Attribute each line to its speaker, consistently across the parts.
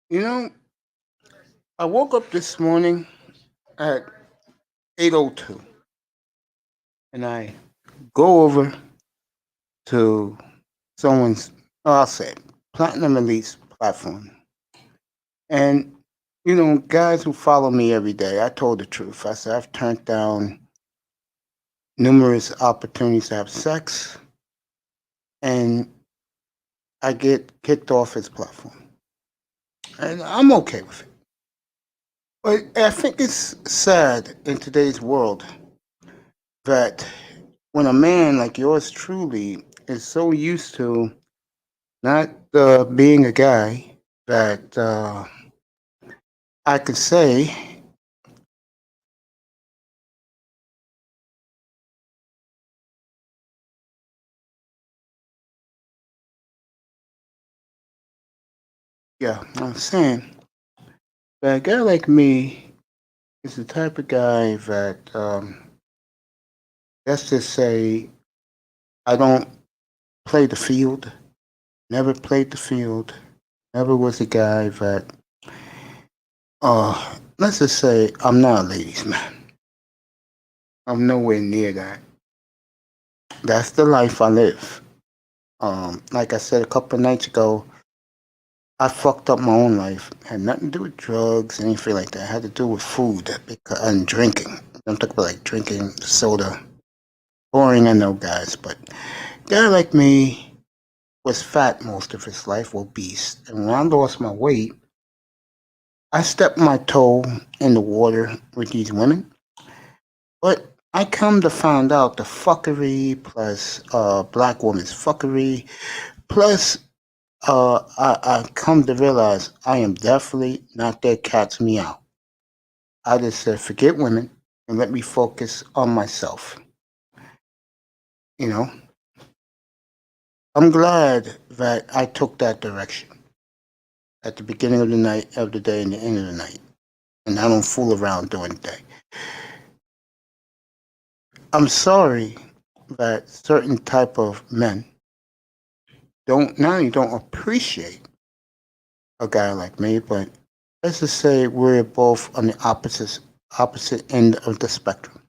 Speaker 1: You know, I woke up this morning at 8:02, and I go over to someone's, I'll say, Platinum Elite's platform. And, guys who follow me every day, I told the truth. I said, I've turned down numerous opportunities to have sex, and I get kicked off his platform. And I'm okay with it. But I think it's sad in today's world that when a man like yours truly is so used to not being a guy that I could say, yeah, I'm saying that a guy like me is the type of guy that, let's just say, I don't play the field, never played the field, never was a guy that, let's just say, I'm not a ladies' man. I'm nowhere near that. That's the life I live. Like I said a couple of nights ago, I fucked up my own life. Had nothing to do with drugs, anything like that. It had to do with food and drinking. I'm talking about like drinking soda. Boring, I know, guys, but a guy like me was fat most of his life, obese. And when I lost my weight, I stepped my toe in the water with these women. But I come to find out the fuckery plus black woman's fuckery plus I come to realize I am definitely not that cat's meow. I just said, forget women and let me focus on myself. You know, I'm glad that I took that direction at the beginning of the night, of the day, and the end of the night. And I don't fool around during the day. I'm sorry that certain type of men don't not only don't appreciate a guy like me, but let's just say we're both on the opposite end of the spectrum.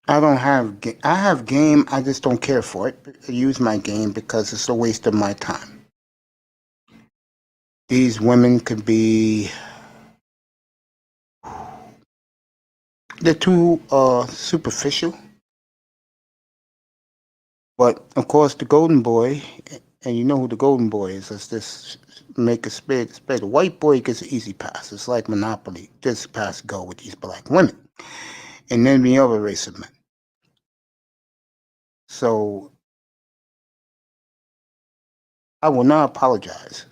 Speaker 1: I have game. I just don't care for it. I use my game because it's a waste of my time. These women could be they're too superficial. But of course, the golden boy, and you know who the golden boy is. Let's just make a spade a spade. The white boy gets an easy pass. It's like Monopoly. Just pass go with these black women, and then the other race of men. So I will not apologize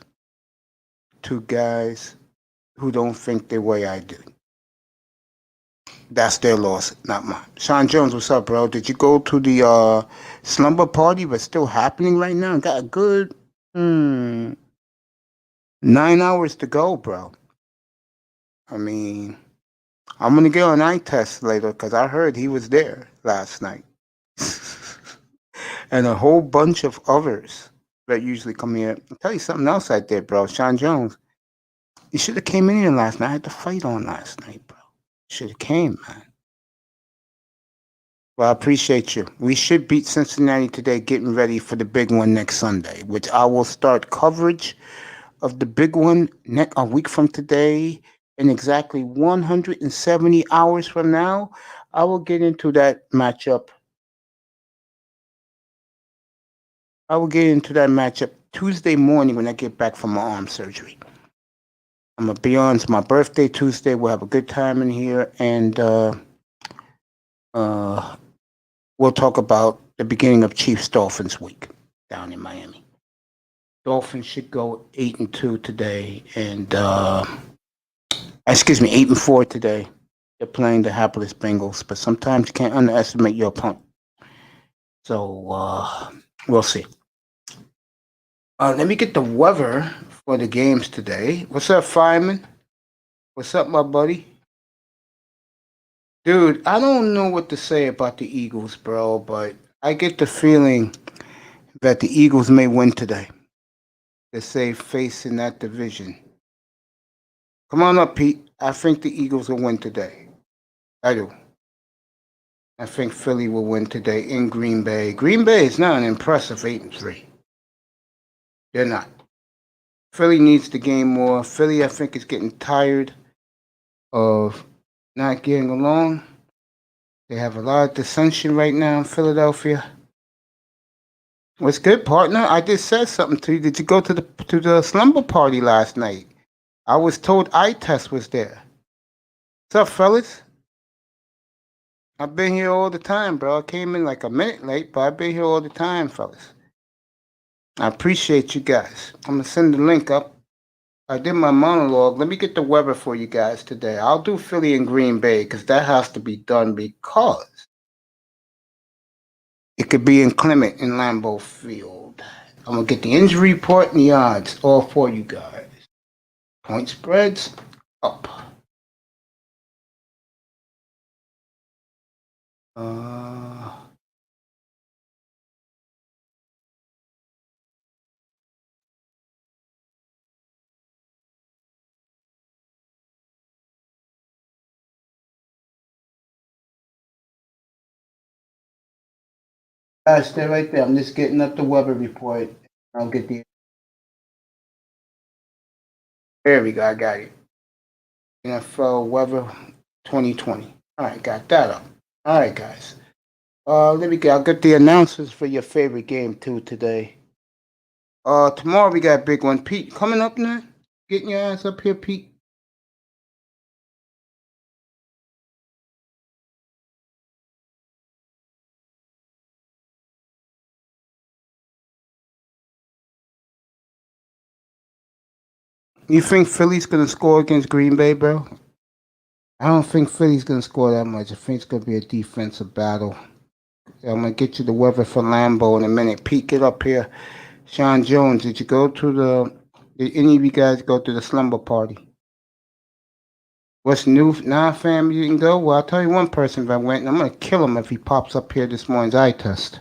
Speaker 1: to guys who don't think the way I do. That's their loss, not mine. Sean Jones, what's up, bro? Did you go to the slumber party that's still happening right now? Got a good 9 hours to go, bro. I mean, I'm gonna get an eye test later because I heard he was there last night, and a whole bunch of others that usually come here. I'll tell you something else I did, bro. Sean Jones, you should have came in here last night. I had the fight on last night, bro. Should have came, man. Well, I appreciate you. We should beat Cincinnati today, getting ready for the big one next Sunday, which I will start coverage of the big one a week from today. In exactly 170 hours from now, I will get into that matchup. I will get into that matchup Tuesday morning when I get back from my arm surgery. I'm gonna be on. It's my birthday Tuesday. We'll have a good time in here, and uh, we'll talk about the beginning of Chiefs Dolphins week down in Miami. Dolphins should go 8-2 today, and excuse me, 8-4 today. They're playing the hapless Bengals, but sometimes you can't underestimate your opponent. So we'll see. Let me get the weather for the games today. What's up, Fireman? What's up, my buddy? Dude, I don't know what to say about the Eagles, bro, but I get the feeling that the Eagles may win today. They say facing that division. Come on up, Pete. I think the Eagles will win today. I do. I think Philly will win today in Green Bay. Green Bay is not an impressive 8-3. They're not. Philly needs to gain more. Philly, I think, is getting tired of not getting along. They have a lot of dissension right now in Philadelphia. What's good, partner? I just said something to you. Did you go to the slumber party last night? I was told eye test was there. What's up, fellas? I've been here all the time, bro. I came in like a minute late, but I've been here all the time, fellas. I appreciate you guys. I'm gonna send the link up. I did my monologue. Let me get the weather for you guys today. I'll do Philly and Green Bay because that has to be done because it could be inclement in Lambeau Field. I'm gonna get the injury report and the odds all for you guys. Point spreads up. Guys, stay right there. I'm just getting up the weather report. I'll get the. There we go. I got it. NFL weather 2020. All right, got that up. All right, guys. Let me get. I'll get the announcers for your favorite game too today. Tomorrow we got a big one. Pete, coming up now. Getting your ass up here, Pete. You think Philly's gonna score against Green Bay, bro? I don't think Philly's gonna score that much. I think it's gonna be a defensive battle. I'm gonna get you the weather for Lambeau in a minute. Pete, get up here. Sean Jones, did you go to the? Did any of you guys go to the slumber party? What's new? Nah, fam, you didn't go? Well, I'll tell you one person that went, and I'm gonna kill him if he pops up here this morning's eye test.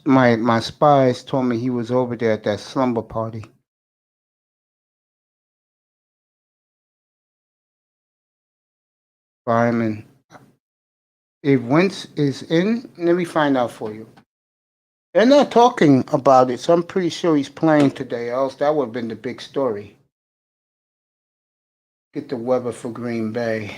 Speaker 1: My spies told me he was over there at that slumber party. Fireman. If Wentz is in, let me find out for you. They're not talking about it, so I'm pretty sure he's playing today, else that would have been the big story. Get the weather for Green Bay.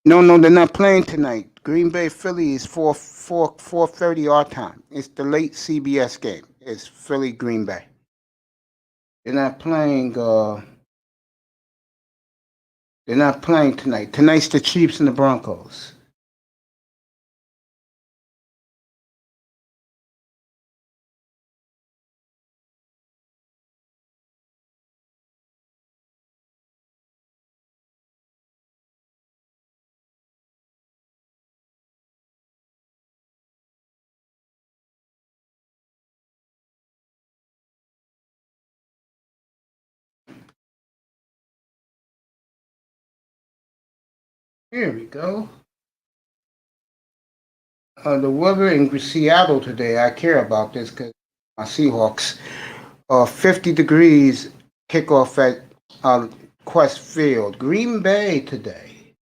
Speaker 1: No, they're not playing tonight. Green Bay Philly is 4:30 our time. It's the late CBS game. It's Philly Green Bay. They're not playing. They're not playing tonight. Tonight's the Chiefs and the Broncos. Here we go. The weather in Seattle today. I care about this because my Seahawks. 50 degrees kickoff at Quest Field. Green Bay today.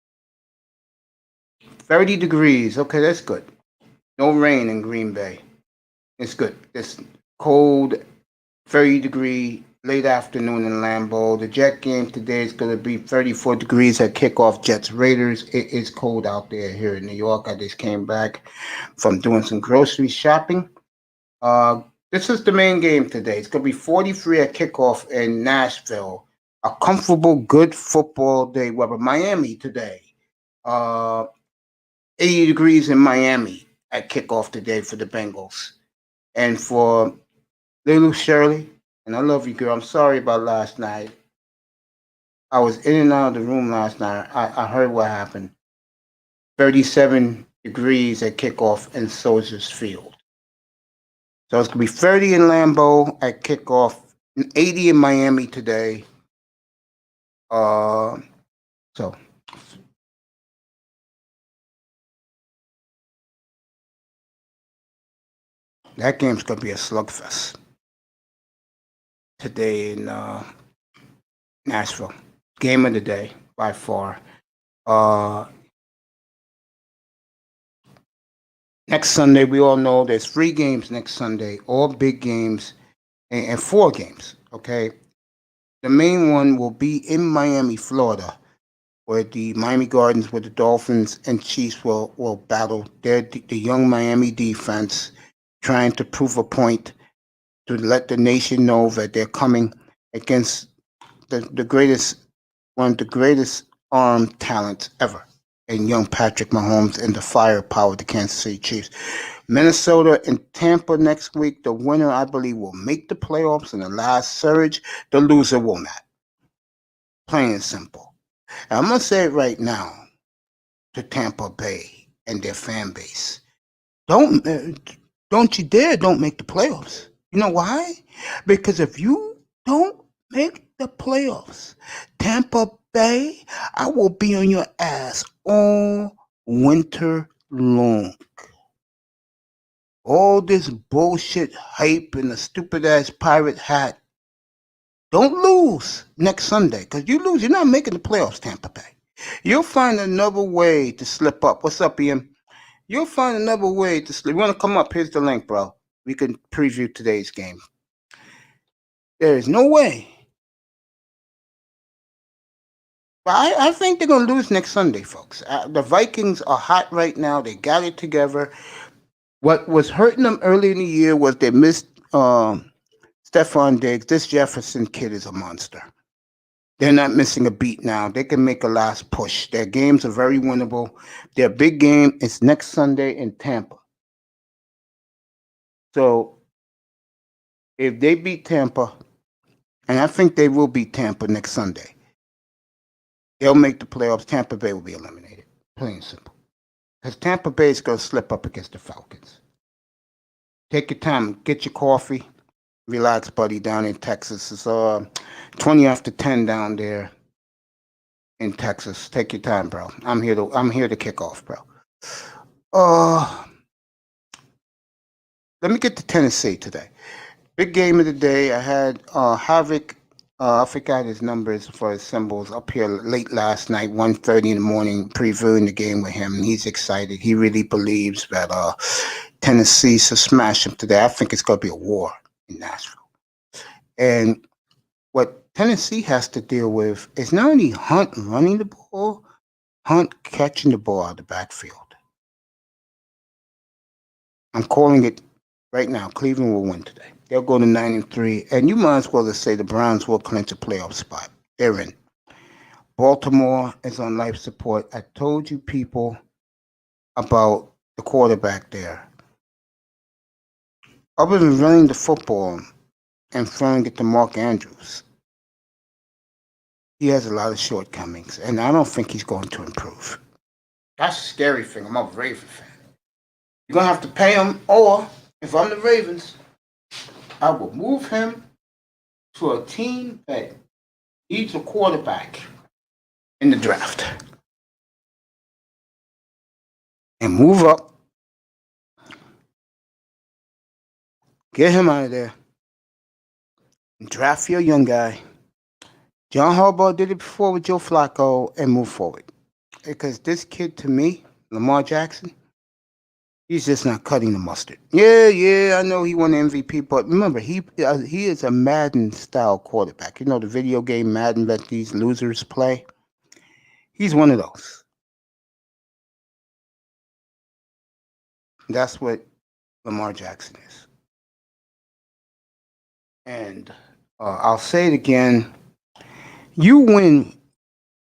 Speaker 1: 30 degrees. Okay, that's good. No rain in Green Bay. It's good. It's cold, 30-degree, late afternoon in Lambeau. The Jet game today is going to be 34 degrees at kickoff, Jets Raiders. It is cold out there here in New York. I just came back from doing some grocery shopping. This is the main game today. It's going to be 43 at kickoff in Nashville. A comfortable, good football day weather. Miami today. 80 degrees in Miami at kickoff today for the Bengals. And for little Shirley, and I love you, girl. I'm sorry about last night. I was in and out of the room last night. I heard what happened. 37 degrees at kickoff in Soldiers Field. So it's going to be 30 in Lambeau at kickoff, 80 in Miami today. Uh, so that game's gonna be a slugfest today in Nashville. Game of the day by far. Uh, Next Sunday, we all know there's 3 games next Sunday, all big games, and 4 games. Okay, the main one will be in Miami, Florida, where the Miami Gardens, where the Dolphins and Chiefs will battle. They're the young Miami defense trying to prove a point to let the nation know that they're coming against the greatest, one of the greatest armed talents ever, and young Patrick Mahomes and the firepower of the Kansas City Chiefs. Minnesota and Tampa next week. The winner, I believe, will make the playoffs in the last surge. The loser will not. Plain and simple. And I'm going to say it right now to Tampa Bay and their fan base. Don't don't you dare don't make the playoffs. You know why? Because if you don't make the playoffs, Tampa Bay, I will be on your ass all winter long. All this bullshit hype and the stupid ass pirate hat. Don't lose next Sunday, because you lose, you're not making the playoffs, Tampa Bay. You'll find another way to slip up. What's up, Ian? You'll find another way to slip. You want to come up? Here's the link, bro. We can preview today's game. There is no way. But I think they're going to lose next Sunday, folks. The Vikings are hot right now. They got it together. What was hurting them early in the year was they missed Stephon Diggs. This Jefferson kid is a monster. They're not missing a beat now. They can make a last push. Their games are very winnable. Their big game is next Sunday in Tampa. So if they beat Tampa, and I think they will beat Tampa next Sunday, they'll make the playoffs. Tampa Bay will be eliminated. Plain and simple. Because Tampa Bay is going to slip up against the Falcons. Take your time. Get your coffee. Relax, buddy, down in Texas. It's 20 after 10 down there in Texas. Take your time, bro. I'm here to kick off, bro. Let me get to Tennessee today. Big game of the day. I had Havoc. I forgot his numbers for his symbols up here late last night, 1:30 in the morning, previewing the game with him. He's excited. He really believes that Tennessee should smash him today. I think it's going to be a war in Nashville. And what Tennessee has to deal with is not only Hunt running the ball, Hunt catching the ball out of the backfield. I'm calling it right now. Cleveland will win today. They'll go to 9-3, and you might as well just say the Browns will clinch a playoff spot. They're in. Baltimore is on life support. I told you people about the quarterback there. Other than running the football and throwing it to Mark Andrews, he has a lot of shortcomings, and I don't think he's going to improve. That's a scary thing. I'm a Raven fan. You're going to have to pay him, or if I'm the Ravens, I will move him to a team that needs a quarterback in the draft. And move up. Get him out of there. And draft your young guy. John Harbaugh did it before with Joe Flacco, and move forward. Because this kid, to me, Lamar Jackson, he's just not cutting the mustard. Yeah, I know he won the MVP, but remember, he is a Madden-style quarterback. You know the video game Madden that these losers play? He's one of those. That's what Lamar Jackson is. And I'll say it again. You win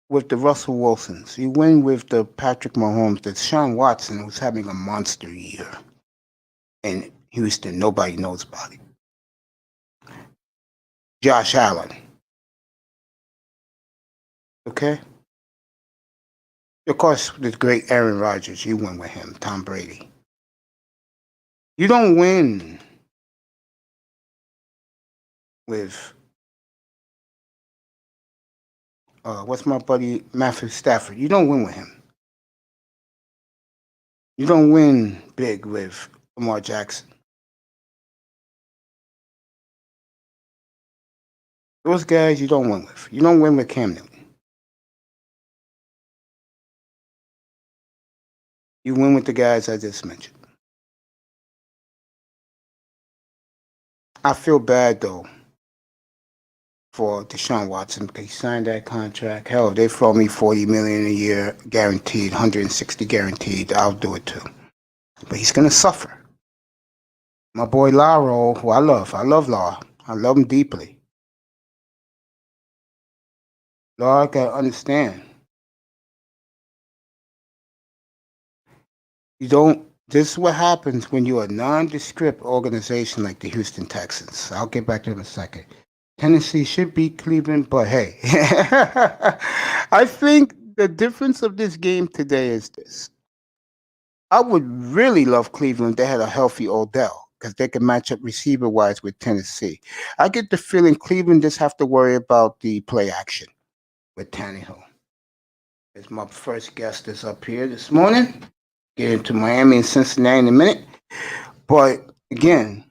Speaker 1: with the Russell Wilsons. You win with the Patrick Mahomes. The Sean Watson was having a monster year in Houston. Nobody knows about it. Josh Allen. Okay? Of course, the great Aaron Rodgers. You win with him. Tom Brady. You don't win with what's my buddy Matthew Stafford? You don't win with him. You don't win big with Lamar Jackson. Those guys you don't win with. You don't win with Cam Newton. You win with the guys I just mentioned. I feel bad though for Deshaun Watson. They signed that contract. Hell, if they throw me 40 million a year guaranteed, 160 guaranteed, I'll do it too. But he's gonna suffer. My boy Laro, who I love Law. I love him deeply. Law gotta understand. You don't. This is what happens when you're a nondescript organization like the Houston Texans. I'll get back to it in a second. Tennessee should beat Cleveland, but hey, I think the difference of this game today is this. I would really love Cleveland if they had a healthy Odell because they can match up receiver wise with Tennessee. I get the feeling Cleveland just have to worry about the play action with Tannehill. It's my first guest that's up here this morning. Get into Miami and Cincinnati in a minute. But again,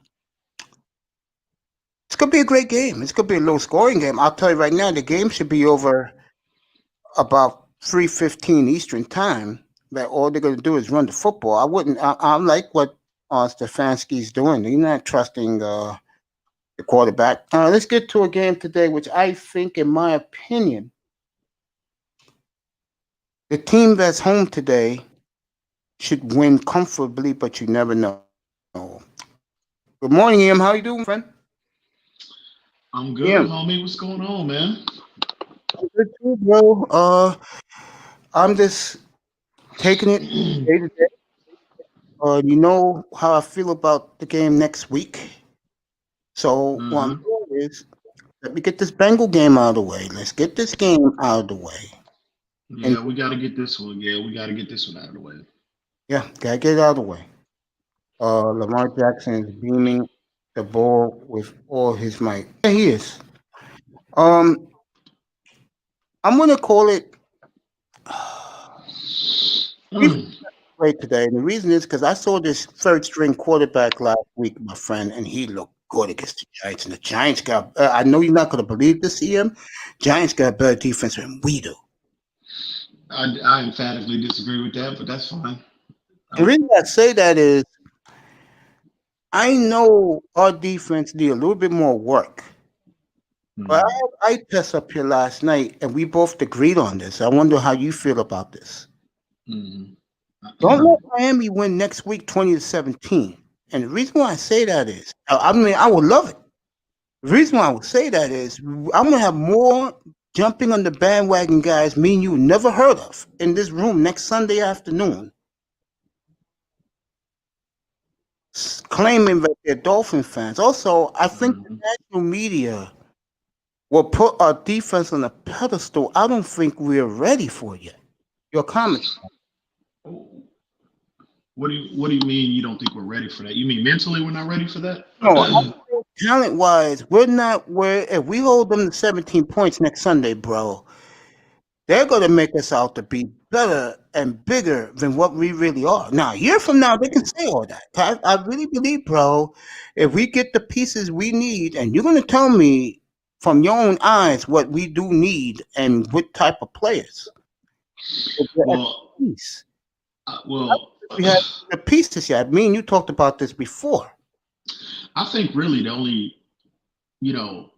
Speaker 1: it's gonna be a great game. It's gonna be a low scoring game. I'll tell you right now, the game should be over about 3:15 Eastern time. That all they're gonna do is run the football. I wouldn't. I like what Stefanski's doing. He's not trusting the quarterback. Let's get to a game today, which I think, in my opinion, the team that's home today should win comfortably, but you never know. Good morning, Em. How you doing, friend?
Speaker 2: I'm
Speaker 1: Em,
Speaker 2: good, homie. What's going on, man?
Speaker 1: I'm good too, bro. I'm just taking it day to day. You know how I feel about the game next week. So what I'm
Speaker 2: hmm
Speaker 1: doing is let me get this Bengal game out of the way. Let's get this game out of the way. And
Speaker 2: Yeah, we got to get this one. Yeah, we got to get this one out of the way.
Speaker 1: yeah, gotta get it out of the way. Lamar Jackson is beaming the ball with all his might. Yeah, he is. Um, I'm gonna call it.
Speaker 2: Mm.
Speaker 1: Play today, and the reason is because I saw this third string quarterback last week, my friend, and he looked good against the Giants. And the Giants got, I know you're not going to believe this, EM. Giants got better defense than we do.
Speaker 2: I emphatically disagree with that, but that's fine.
Speaker 1: The
Speaker 2: Um,
Speaker 1: reason I say that is I know our defense need a little bit more work. But
Speaker 2: mm,
Speaker 1: I test up here last night, and we both agreed on this. I wonder how you feel about this.
Speaker 2: mm.
Speaker 1: Don't let Miami win next week, 20-17. And the reason why I say that is, I mean, I would love it. The reason why I would say that is I'm gonna have more jumping on the bandwagon guys, me and you never heard of, in this room next Sunday afternoon, claiming that they're Dolphin fans. Also, I think the
Speaker 2: Mhm.
Speaker 1: national media will put our defense on a pedestal. I don't think we're ready for it yet. Your comment?
Speaker 2: What do you mean you don't think we're ready for that? You mean mentally we're not ready for that?
Speaker 1: No, talent wise, we're not where if we hold them to 17 points next Sunday, bro. They're going to make us out to be better and bigger than what we really are. Now, a year from now, they can say all that. I really believe, bro, if we get the pieces we need, and you're going to tell me from your own eyes what we do need and what type of players. With the
Speaker 2: well,
Speaker 1: piece.
Speaker 2: well,
Speaker 1: We have the pieces yet. Me and you talked about this before.
Speaker 2: I think really the only you know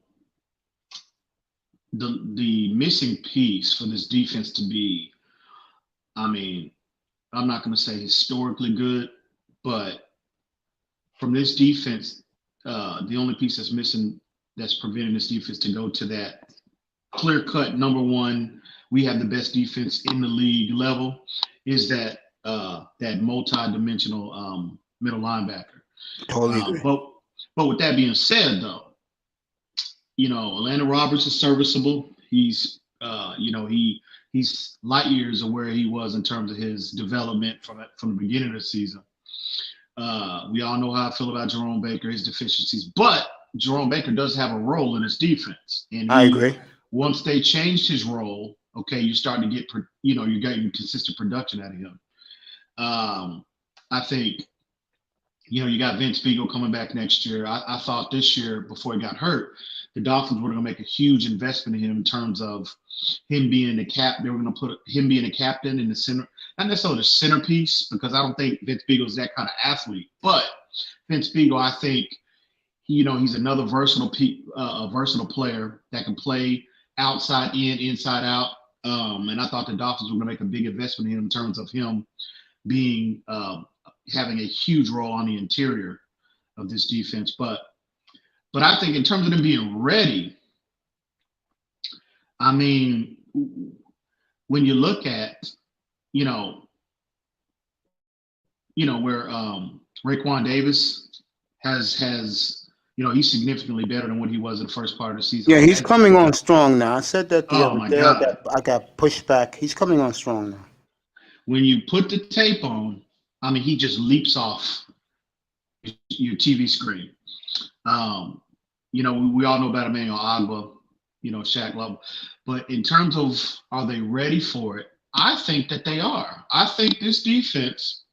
Speaker 2: the missing piece for this defense to be, I mean, I'm not going to say historically good, but from this defense, the only piece that's missing that's preventing this defense to go to that clear cut number one, we have the best defense in the league level, is that multi-dimensional middle linebacker.
Speaker 1: Totally agree.
Speaker 2: But with that being said, though, Atlanta Roberts is serviceable. He's light years of where he was in terms of his development from the beginning of the season. We all know how I feel about Jerome Baker, his deficiencies, but Jerome Baker does have a role in his defense, and
Speaker 1: I
Speaker 2: he
Speaker 1: agree.
Speaker 2: Once they changed his role, okay, you start to get, you're getting consistent production out of him. I think, you got Vince Beagle coming back next year. I thought this year, before he got hurt, the Dolphins were going to make a huge investment in him in terms of him being the cap. They were going to put him being a captain in the center, not necessarily the centerpiece, because I don't think Vince Beagle is that kind of athlete. But Vince Beagle, I think, he's another versatile player that can play outside in, inside out. And I thought the Dolphins were going to make a big investment in him in terms of him being having a huge role on the interior of this defense. But I think in terms of them being ready, I mean, when you look at, where Raekwon Davis has he's significantly better than what he was in the first part of the season.
Speaker 1: Yeah, he's coming on strong now. I said that the other day.
Speaker 2: God.
Speaker 1: I got pushed back. He's coming on strong now.
Speaker 2: When you put the tape on, I mean, he just leaps off your TV screen. We all know about Emmanuel Ogbah, Shaq Love. But in terms of, are they ready for it? I think that they are. I think this defense,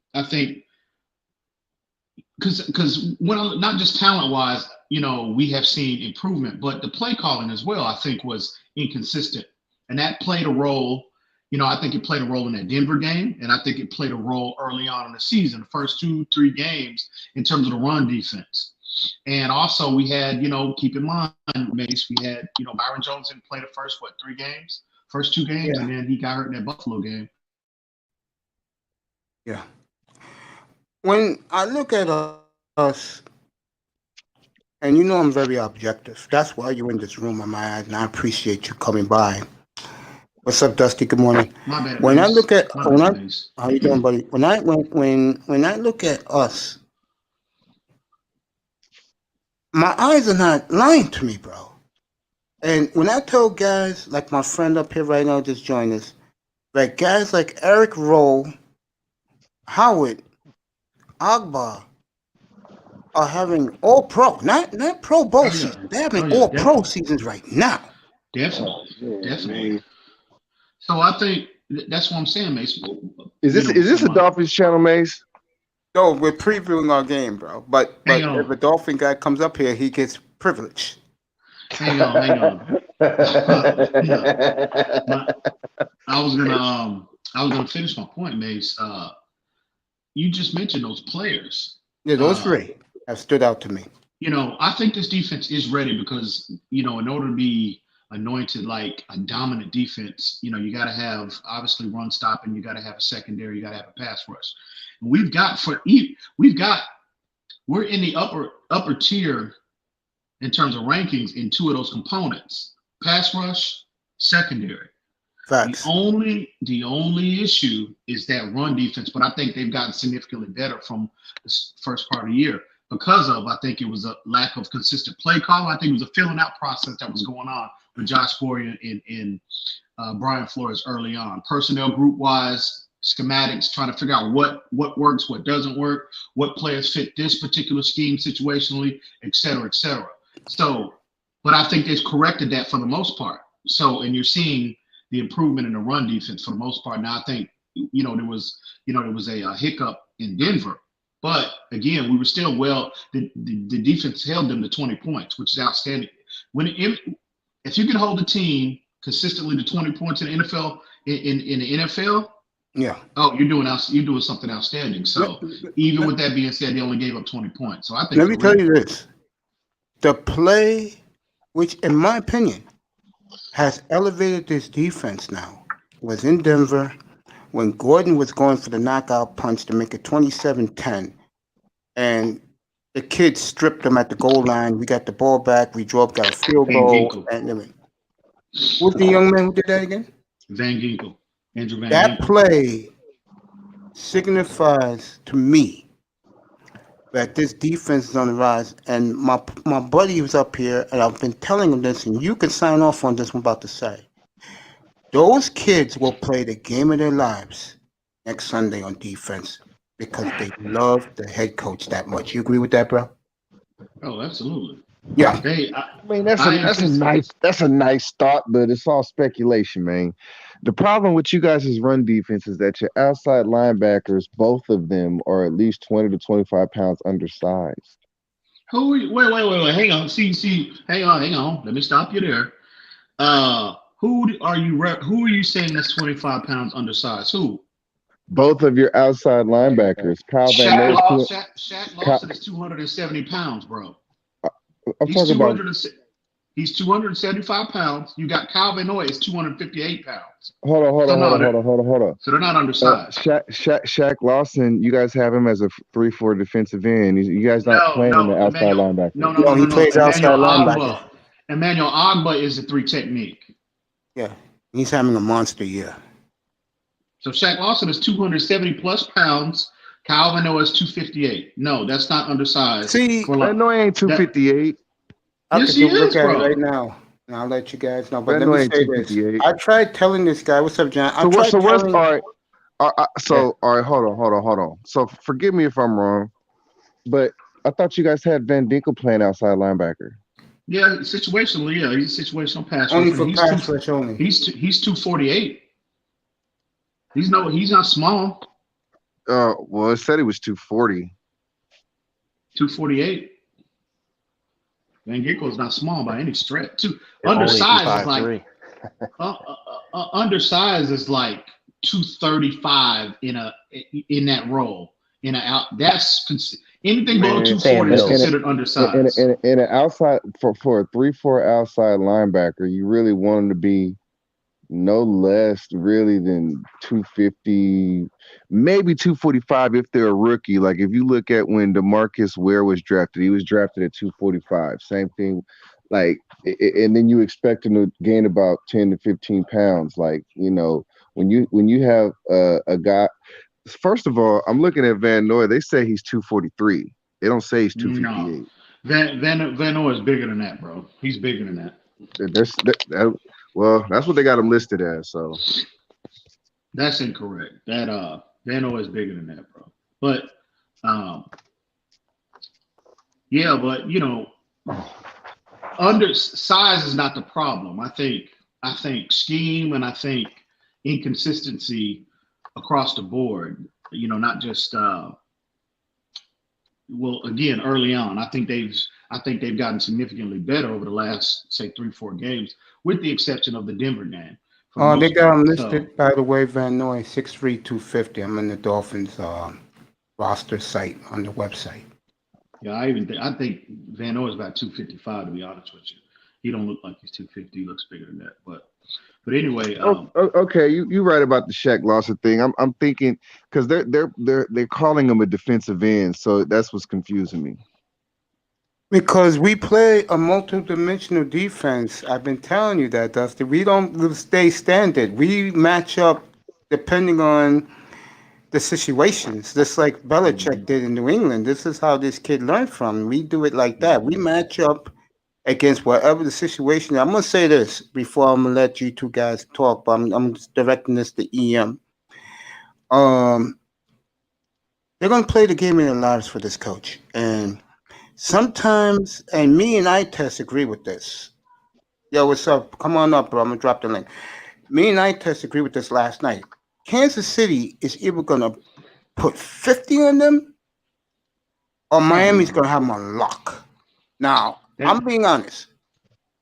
Speaker 2: because when not just talent-wise, we have seen improvement, but the play calling as well, I think, was inconsistent. And that played a role. I think it played a role in that Denver game, and I think it played a role early on in the season, the first 2-3 games, in terms of the run defense. And also we had, keep in mind, Mace, we had, Byron Jones didn't play the first 2 games, and then he got hurt in that Buffalo game.
Speaker 1: Yeah. When I look at us, and I'm very objective. That's why you're in this room, on my eyes, and I appreciate you coming by. What's up, Dusty? Good morning.
Speaker 2: My bad.
Speaker 1: When I look at how you doing, buddy? When I look at us, my eyes are not lying to me, bro. And when I tell guys like my friend up here right now just joined us, like guys like Eric Rowe, Howard, Ogbah are having all pro, not pro bowl seasons. They're having all pro seasons right now.
Speaker 2: Definitely. So I think that's what I'm saying, Mace.
Speaker 3: Is this a Dolphins channel, Mace?
Speaker 1: No, we're previewing our game, bro. But if a Dolphin guy comes up here, he gets privilege.
Speaker 2: Hang on. I was gonna finish my point, Mace. You just mentioned those players.
Speaker 1: Yeah, those three have stood out to me.
Speaker 2: I think this defense is ready because, in order to be anointed like a dominant defense, you got to have obviously run stopping, you got to have a secondary, you got to have a pass rush. We're in the upper tier in terms of rankings in 2 of those components: pass rush, secondary.
Speaker 1: Facts.
Speaker 2: The only issue is that run defense, but I think they've gotten significantly better from the first part of the year because of, I think it was a lack of consistent play call. I think it was a filling out process that was going on with Josh Boyer and Brian Flores early on. Personnel group wise, schematics, trying to figure out what works, what doesn't work, what players fit this particular scheme situationally, et cetera, et cetera. So, but I think they've corrected that for the most part. So, and you're seeing the improvement in the run defense for the most part. Now, I think, there was a hiccup in Denver, but again, we were still the defense held them to 20 points, which is outstanding. If you can hold a team consistently to 20 points in the NFL, in the NFL,
Speaker 1: yeah.
Speaker 2: Oh, you're doing something outstanding. So even with that being said, they only gave up 20 points. So I think.
Speaker 1: Let me tell you this: the play, which in my opinion has elevated this defense now, was in Denver when Gordon was going for the knockout punch to make it 27-10, and the kids stripped him at the goal line. We got the ball back. We got a field goal. And what's the young man who did that again?
Speaker 2: Van Ginkel. Andrew Van
Speaker 1: That
Speaker 2: Ginkel.
Speaker 1: play signifies to me that this defense is on the rise. And my buddy was up here, and I've been telling him this, and you can sign off on this I'm about to say. Those kids will play the game of their lives next Sunday on defense because they love the head coach that much. You agree with that, bro?
Speaker 2: Oh, absolutely.
Speaker 1: Yeah.
Speaker 3: I mean, that's a nice thought, but it's all speculation, man. The problem with you guys' run defense is that your outside linebackers, both of them, are at least 20 to 25 pounds undersized.
Speaker 2: Who? Wait. Hang on. Hang on. Let me stop you there. Who are you saying that's 25 pounds undersized? Who?
Speaker 3: Both of your outside linebackers, Kyle Van Noy.
Speaker 2: Shaq Lawson is 270 pounds, bro.
Speaker 3: I'm talking about.
Speaker 2: He's 275 pounds. You got Calvin Noy is 258 pounds.
Speaker 3: Hold on.
Speaker 2: So they're not undersized.
Speaker 3: Shaq Lawson, you guys have him as a 3-4 defensive end. You guys not playing the outside linebacker.
Speaker 2: No.
Speaker 1: He plays outside linebacker.
Speaker 2: Emmanuel Agba is a 3 technique.
Speaker 1: Yeah, he's having a monster year.
Speaker 2: So Shaq Lawson is 270 plus pounds. Calvin Noy is 258. No, that's not undersized.
Speaker 3: See, Van Noy ain't 258.
Speaker 2: Yes, he is, bro.
Speaker 1: Right now. And I'll let you guys know. But let me say this. I tried telling this guy, what's up, John?
Speaker 3: All right, hold on. So forgive me if I'm wrong, but I thought you guys had Van Dinkel playing outside linebacker.
Speaker 2: Yeah, situationally, yeah. He's a situational pass
Speaker 1: only for pass rush only.
Speaker 2: He's 248. He's not small.
Speaker 3: Well, it said he was 240.
Speaker 2: 248. Van Ginkel is not small by any stretch. Undersized is like undersized is like 235 in that role. That's anything below 240 is considered undersized.
Speaker 3: In an outside for a 3-4 outside linebacker, you really want him to be no less really than 250, maybe 245 if they're a rookie. Like if you look at when DeMarcus Ware was drafted, he was drafted at 245. Same thing, like, and then you expect him to gain about 10 to 15 pounds. Like, you know, when you have a guy. First of all, I'm looking at Van Noy. They say he's 243. They don't say he's 258.
Speaker 2: No. Van Noy is bigger than that, bro. He's bigger than that.
Speaker 3: Well, that's what they got him listed as. So
Speaker 2: that's incorrect. That Van Noy is bigger than that, bro. But yeah, but you know, size is not the problem. I think scheme and I think inconsistency across the board. You know, not just well, again, early on. I think they've gotten significantly better over the last, say, 3-4 games, with the exception of the Denver game.
Speaker 1: They got him listed, by the way, Van Noy, 6'3", 250. I'm in the Dolphins roster site on the website.
Speaker 2: Yeah, I think Van Noy is about 255, to be honest with you. He don't look like he's 250. He looks bigger than that. But anyway.
Speaker 3: Okay, you right about the Shaq Lawson thing. I'm thinking because they're calling him a defensive end, so that's what's confusing me.
Speaker 1: Because we play a multi-dimensional defense. I've been telling you that, Dusty. We don't stay standard. We match up depending on the situations, just like Belichick did in New England. This is how this kid learned from. We do it like that. We match up against whatever the situation. I'm going to say this before I'm going to let you two guys talk, but I'm directing this to EM. They're going to play the game in their lives for this coach. And sometimes, and me and I-Test agree with this. Yo, what's up? Come on up, bro. I'm going to drop the link. Me and I-Test agree with this last night. Kansas City is either going to put 50 on them or Miami's going to have them on lock. Now, I'm being honest.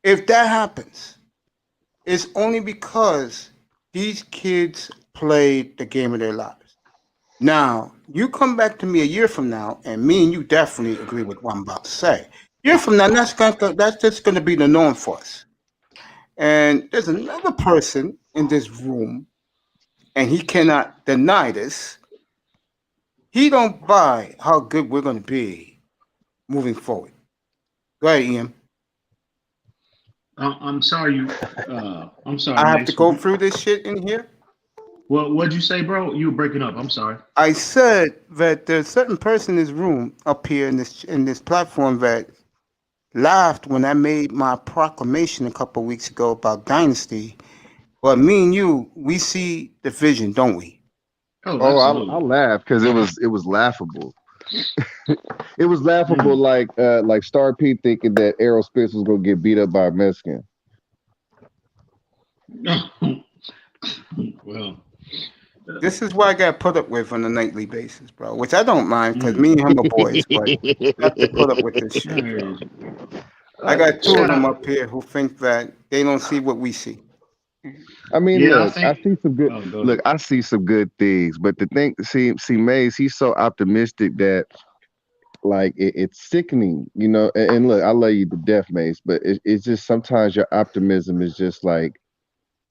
Speaker 1: If that happens, it's only because these kids played the game of their lives. Now, you come back to me a year from now, and me and you definitely agree with what I'm about to say. A year from now, that's just going to be the norm for us. And there's another person in this room, and he cannot deny this. He don't buy how good we're going to be moving forward. Go ahead, Ian.
Speaker 2: I'm sorry. I'm sorry.
Speaker 1: I have to go through this shit in here.
Speaker 2: Well, what'd you say, bro? You were breaking up. I'm sorry.
Speaker 1: I said that there's a certain person in this room up here in this platform that laughed when I made my proclamation a couple of weeks ago about Dynasty. But me and you, we see the vision, don't we?
Speaker 3: I laughed because it was laughable. It was laughable, like Star P thinking that Errol Spence was gonna get beat up by a Mexican.
Speaker 2: Well,
Speaker 1: This is what I got put up with on a nightly basis, bro. Which I don't mind because me and him are boys, but I have to put up with this shit. Bro. I got two of them up here who think that they don't see what we see.
Speaker 3: I mean,
Speaker 2: Yeah,
Speaker 3: look, I see some good. Look, I see some good things, but the thing, see, Mays, he's so optimistic that, like, it's sickening, you know. And look, I love you to death, Mace, but it's just sometimes your optimism is just like,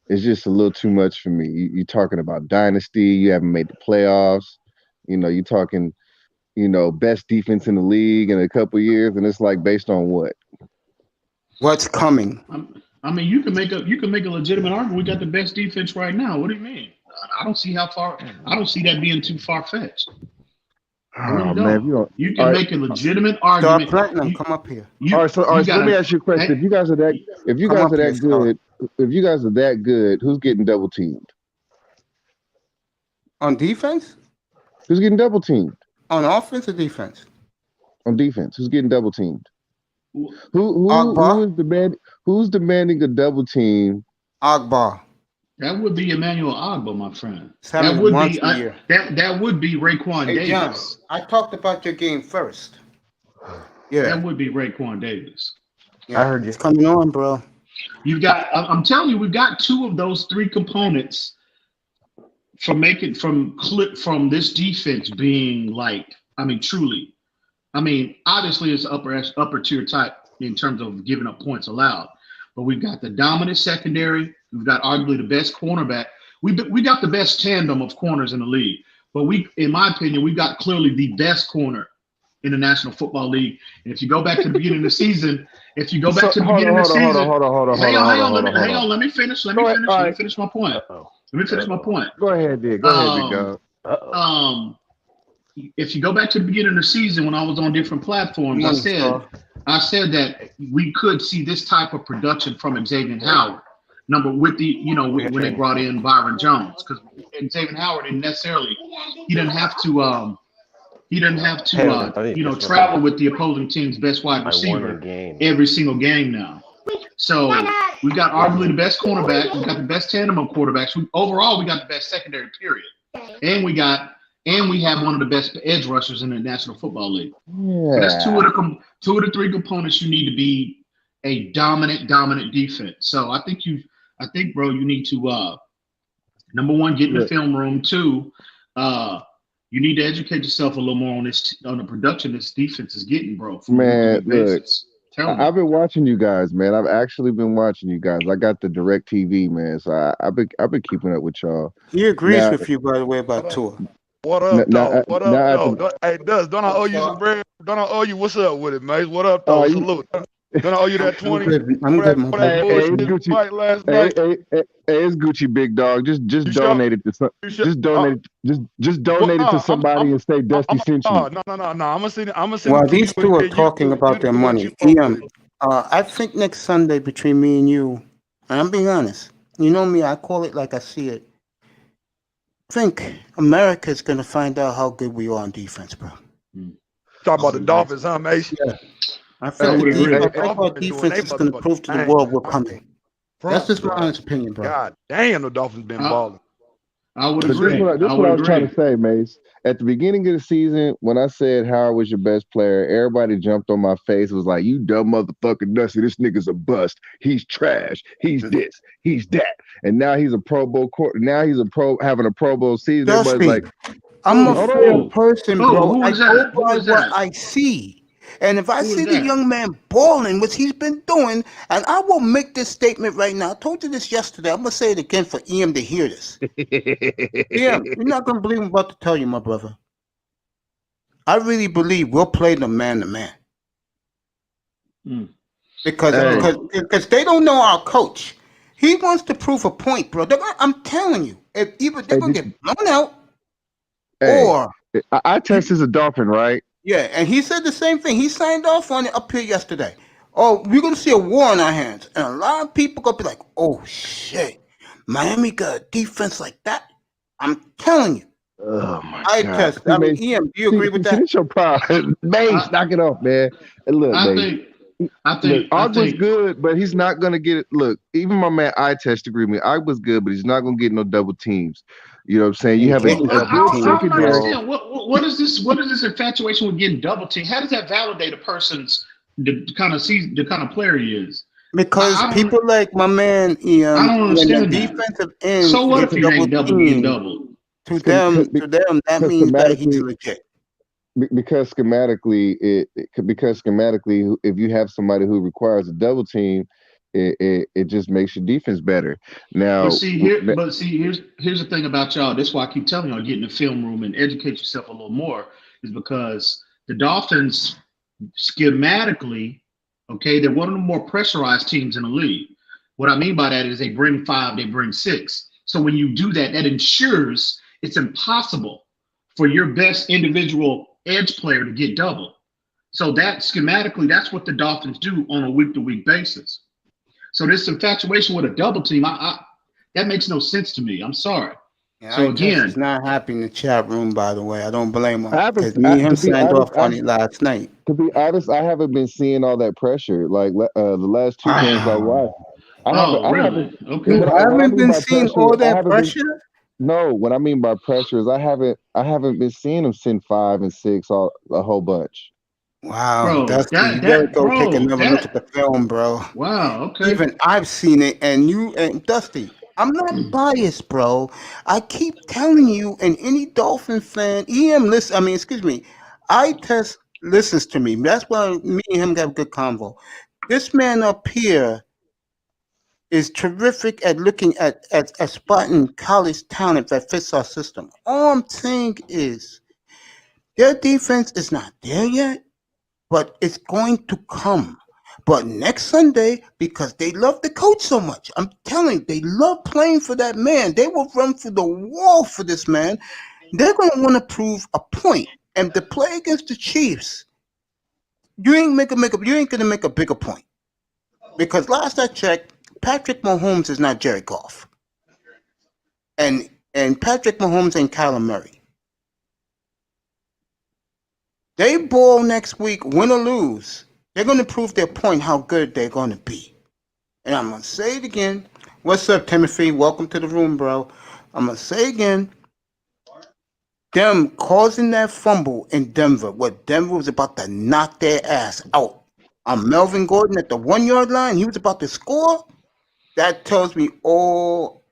Speaker 3: it's just a little too much for me. You're talking about dynasty, you haven't made the playoffs, you know. You're talking, you know, best defense in the league in a couple years, and it's like based on what?
Speaker 1: What's coming?
Speaker 2: I mean, you can make a legitimate argument. We got the best defense right now. What do you mean? I don't see that being too far fetched.
Speaker 3: Oh man,
Speaker 2: you can make a legitimate argument.
Speaker 1: Star Platinum, come up here.
Speaker 3: All right, so let me ask you a question. If you guys are that good, who's getting double teamed?
Speaker 1: On defense?
Speaker 3: Who's getting double teamed?
Speaker 1: On offense or defense?
Speaker 3: On defense, who's getting double teamed? Who's demanding a double team?
Speaker 1: Agbar.
Speaker 2: That would be Emmanuel Agba, my friend.
Speaker 1: That
Speaker 2: would be Raekwon Davis.
Speaker 1: John, I talked about your game first. Yeah,
Speaker 2: that would be Raekwon Davis.
Speaker 1: Yeah, I heard you. It's coming on, bro.
Speaker 2: I'm telling you, we've got two of those three components from this defense being like, I mean, truly. I mean, obviously it's upper tier type in terms of giving up points allowed, but we've got the dominant secondary. We've got arguably the best cornerback. We got the best tandem of corners in the league, but in my opinion, we've got clearly the best corner in the National Football League. And if you go back to the beginning of the season, let me finish my point.
Speaker 3: Go ahead, dude. Go ahead, big dog.
Speaker 2: If you go back to the beginning of the season when I was on different platforms, I said that we could see this type of production from Xavier Howard. When they brought in Byron Jones, because Xavier Howard didn't have to travel with the opposing team's best wide receiver every single game now. So we got arguably the best cornerback, we got the best tandem of quarterbacks. Overall, we got the best secondary period, and we have one of the best edge rushers in the National Football League. Yeah. So that's two of the three components you need to be a dominant defense. So I think, bro, you need to number one, get in the film room. Two, you need to educate yourself a little more on the production this defense is getting, bro.
Speaker 3: Man, look, I've been watching you guys, man. I've actually been watching you guys. I got the Direct TV, man. So I've been keeping up with y'all.
Speaker 1: He agrees with you, by the way, about Tua.
Speaker 4: What up, dog? What up, dog? Hey, don't I owe you some bread? Don't I owe you? What's up with it, man? What up, dog? Salute. Don't I owe you that 20?
Speaker 1: I'm good, man.
Speaker 3: Hey, it's Gucci, big dog. Just donate it to some. Just donate it to somebody and say Dusty sent you.
Speaker 4: No. I'm gonna send.
Speaker 1: Well, these two are talking about their money. I think next Sunday between me and you, and I'm being honest. You know me, I call it like I see it. I think America's gonna find out how good we are on defense, bro.
Speaker 4: Talk about the Dolphins, huh, Mace?
Speaker 1: Yeah. I think our defense is going to prove to the world we're coming. That's just my honest opinion, bro.
Speaker 4: God damn, the Dolphins been balling.
Speaker 2: I would agree.
Speaker 3: This is what I was trying to say, Mace. At the beginning of the season, when I said Howard was your best player, everybody jumped on my face. It was like, you dumb motherfucking Dusty. This nigga's a bust. He's trash. He's this. He's that. And now he's a Pro Bowl. Now he's having a Pro Bowl season. Everybody's like,
Speaker 1: I'm a fair person, bro. I go by what I see. And if I see the young man balling, which he's been doing, and I will make this statement right now. I told you this yesterday. I'm going to say it again for EM to hear this. EM, you're not going to believe I'm about to tell you, my brother. I really believe we'll play them man to man. Because they don't know our coach. He wants to prove a point, bro. I'm telling you. Either they're going to get blown out or...
Speaker 3: I test as a Dolphin, right?
Speaker 1: Yeah, and he said the same thing. He signed off on it up here yesterday. Oh, we're going to see a war on our hands. And a lot of people going to be like, oh, shit. Miami got a defense like that? I'm telling you.
Speaker 3: Oh my
Speaker 1: I
Speaker 3: God!
Speaker 1: test. I mean, EM, do you agree with that?
Speaker 3: This your problem, Mace. Knock it off, man. And look, Mace. Look, Og was good, but he's not gonna get it. Look, even my man eye test agreed with me. Og was good, but he's not gonna get no double teams. You know what I'm saying? You have a good secondary.
Speaker 2: I don't understand. What is this? What is this infatuation with getting double teamed? How does that validate a person's the kind of player he is?
Speaker 1: Because people like my man EM,
Speaker 2: I don't understand
Speaker 1: the defensive end.
Speaker 2: So what if he ain't getting double?
Speaker 1: To them, that means that he's legit.
Speaker 3: Because schematically, if you have somebody who requires a double team, it just makes your defense better. Now,
Speaker 2: here's the thing about y'all. That's why I keep telling y'all, get in the film room and educate yourself a little more. Is because the Dolphins schematically, okay, they're one of the more pressurized teams in the league. What I mean by that is they bring 5, they bring 6. So when you do that, that ensures it's impossible for your best individual edge player to get double. So that schematically, that's what the Dolphins do on a week-to-week basis. So this infatuation with a double team, that makes no sense to me. I'm sorry.
Speaker 1: Yeah, so again, he's not happy in the chat room. By the way, I don't blame him. Because me and him signed off on it last night.
Speaker 3: To be honest, I haven't been seeing all that pressure. Like the last 2 games, I watched.
Speaker 2: I
Speaker 1: haven't been seeing all that pressure.
Speaker 3: No, what I mean by pressure is I haven't been seeing him send 5 and 6 a whole bunch.
Speaker 1: Wow, you gotta go take another look at the film, bro.
Speaker 2: Wow, okay.
Speaker 1: Even I've seen it, and you and Dusty, I'm not biased, bro. I keep telling you, and any Dolphin fan, I test listens to me. That's why me and him got a good convo. This man up here is terrific at looking at spotting college talent that fits our system. All I'm saying is their defense is not there yet, but it's going to come. But next Sunday, because they love the coach so much, I'm telling you, they love playing for that man. They will run through the wall for this man. They're going to want to prove a point. And to play against the Chiefs, you ain't going to make a bigger point. Because last I checked, Patrick Mahomes is not Jared Goff. And Patrick Mahomes ain't Kyler Murray. They ball next week, win or lose. They're going to prove their point how good they're going to be. And I'm going to say it again. What's up, Timothy? Welcome to the room, bro. I'm going to say again. Them causing that fumble in Denver, Denver was about to knock their ass out. On Melvin Gordon at the 1-yard line, he was about to score. That tells me all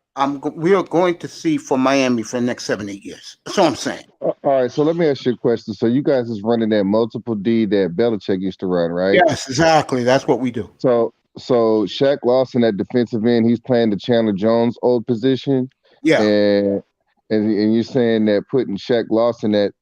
Speaker 1: we are going to see for Miami for the next 7-8 years. That's all I'm saying.
Speaker 3: All right, so let me ask you a question. So you guys is running that multiple D that Belichick used to run, right?
Speaker 1: Yes, exactly. That's what we do.
Speaker 3: So Shaq Lawson at defensive end, he's playing the Chandler Jones old position.
Speaker 1: Yeah.
Speaker 3: And you're saying that putting Shaq Lawson at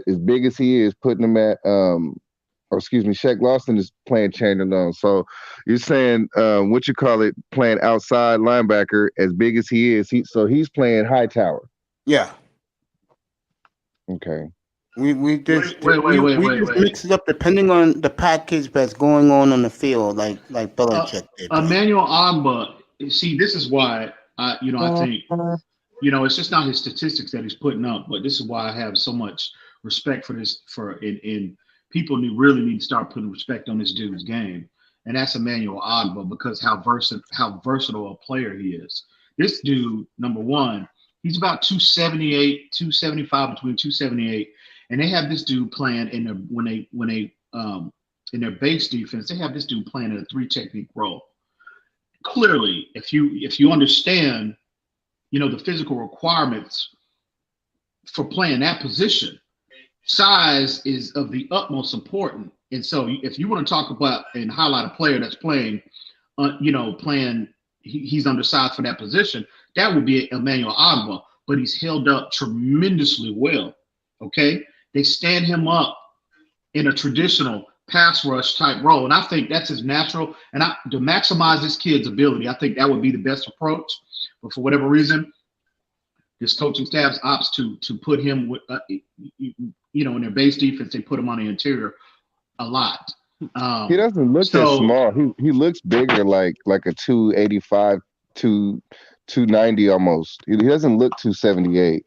Speaker 3: as big as he is, putting him at Shaq Lawson is playing Chandler Jones. So you're saying playing outside linebacker as big as he is. He's playing Hightower.
Speaker 1: Yeah.
Speaker 3: Okay.
Speaker 1: We just mix it up depending on the package that's going on the field, like Belichick did.
Speaker 2: Emmanuel Ogbah. See, this is why I think it's just not his statistics that he's putting up, but this is why I have so much respect for this. People really need to start putting respect on this dude's game, and that's Emmanuel Ogbah, because how versatile a player he is. This dude, number one, he's about 278, 275, between 278, and they have this dude playing in their base defense. They have this dude playing in a 3-technique role. Clearly, if you understand, the physical requirements for playing that position, size is of the utmost importance. And so if you want to talk about and highlight a player that's playing, he's undersized for that position, that would be Emmanuel Ogbah, but he's held up tremendously well. Okay. They stand him up in a traditional pass rush type role. And I think that's his natural. And to maximize this kid's ability, I think that would be the best approach. But for whatever reason, this coaching staff opts to put him with, in their base defense, they put him on the interior a lot.
Speaker 3: He doesn't look that small. He looks bigger, like a 285, 290 almost. He doesn't look 278.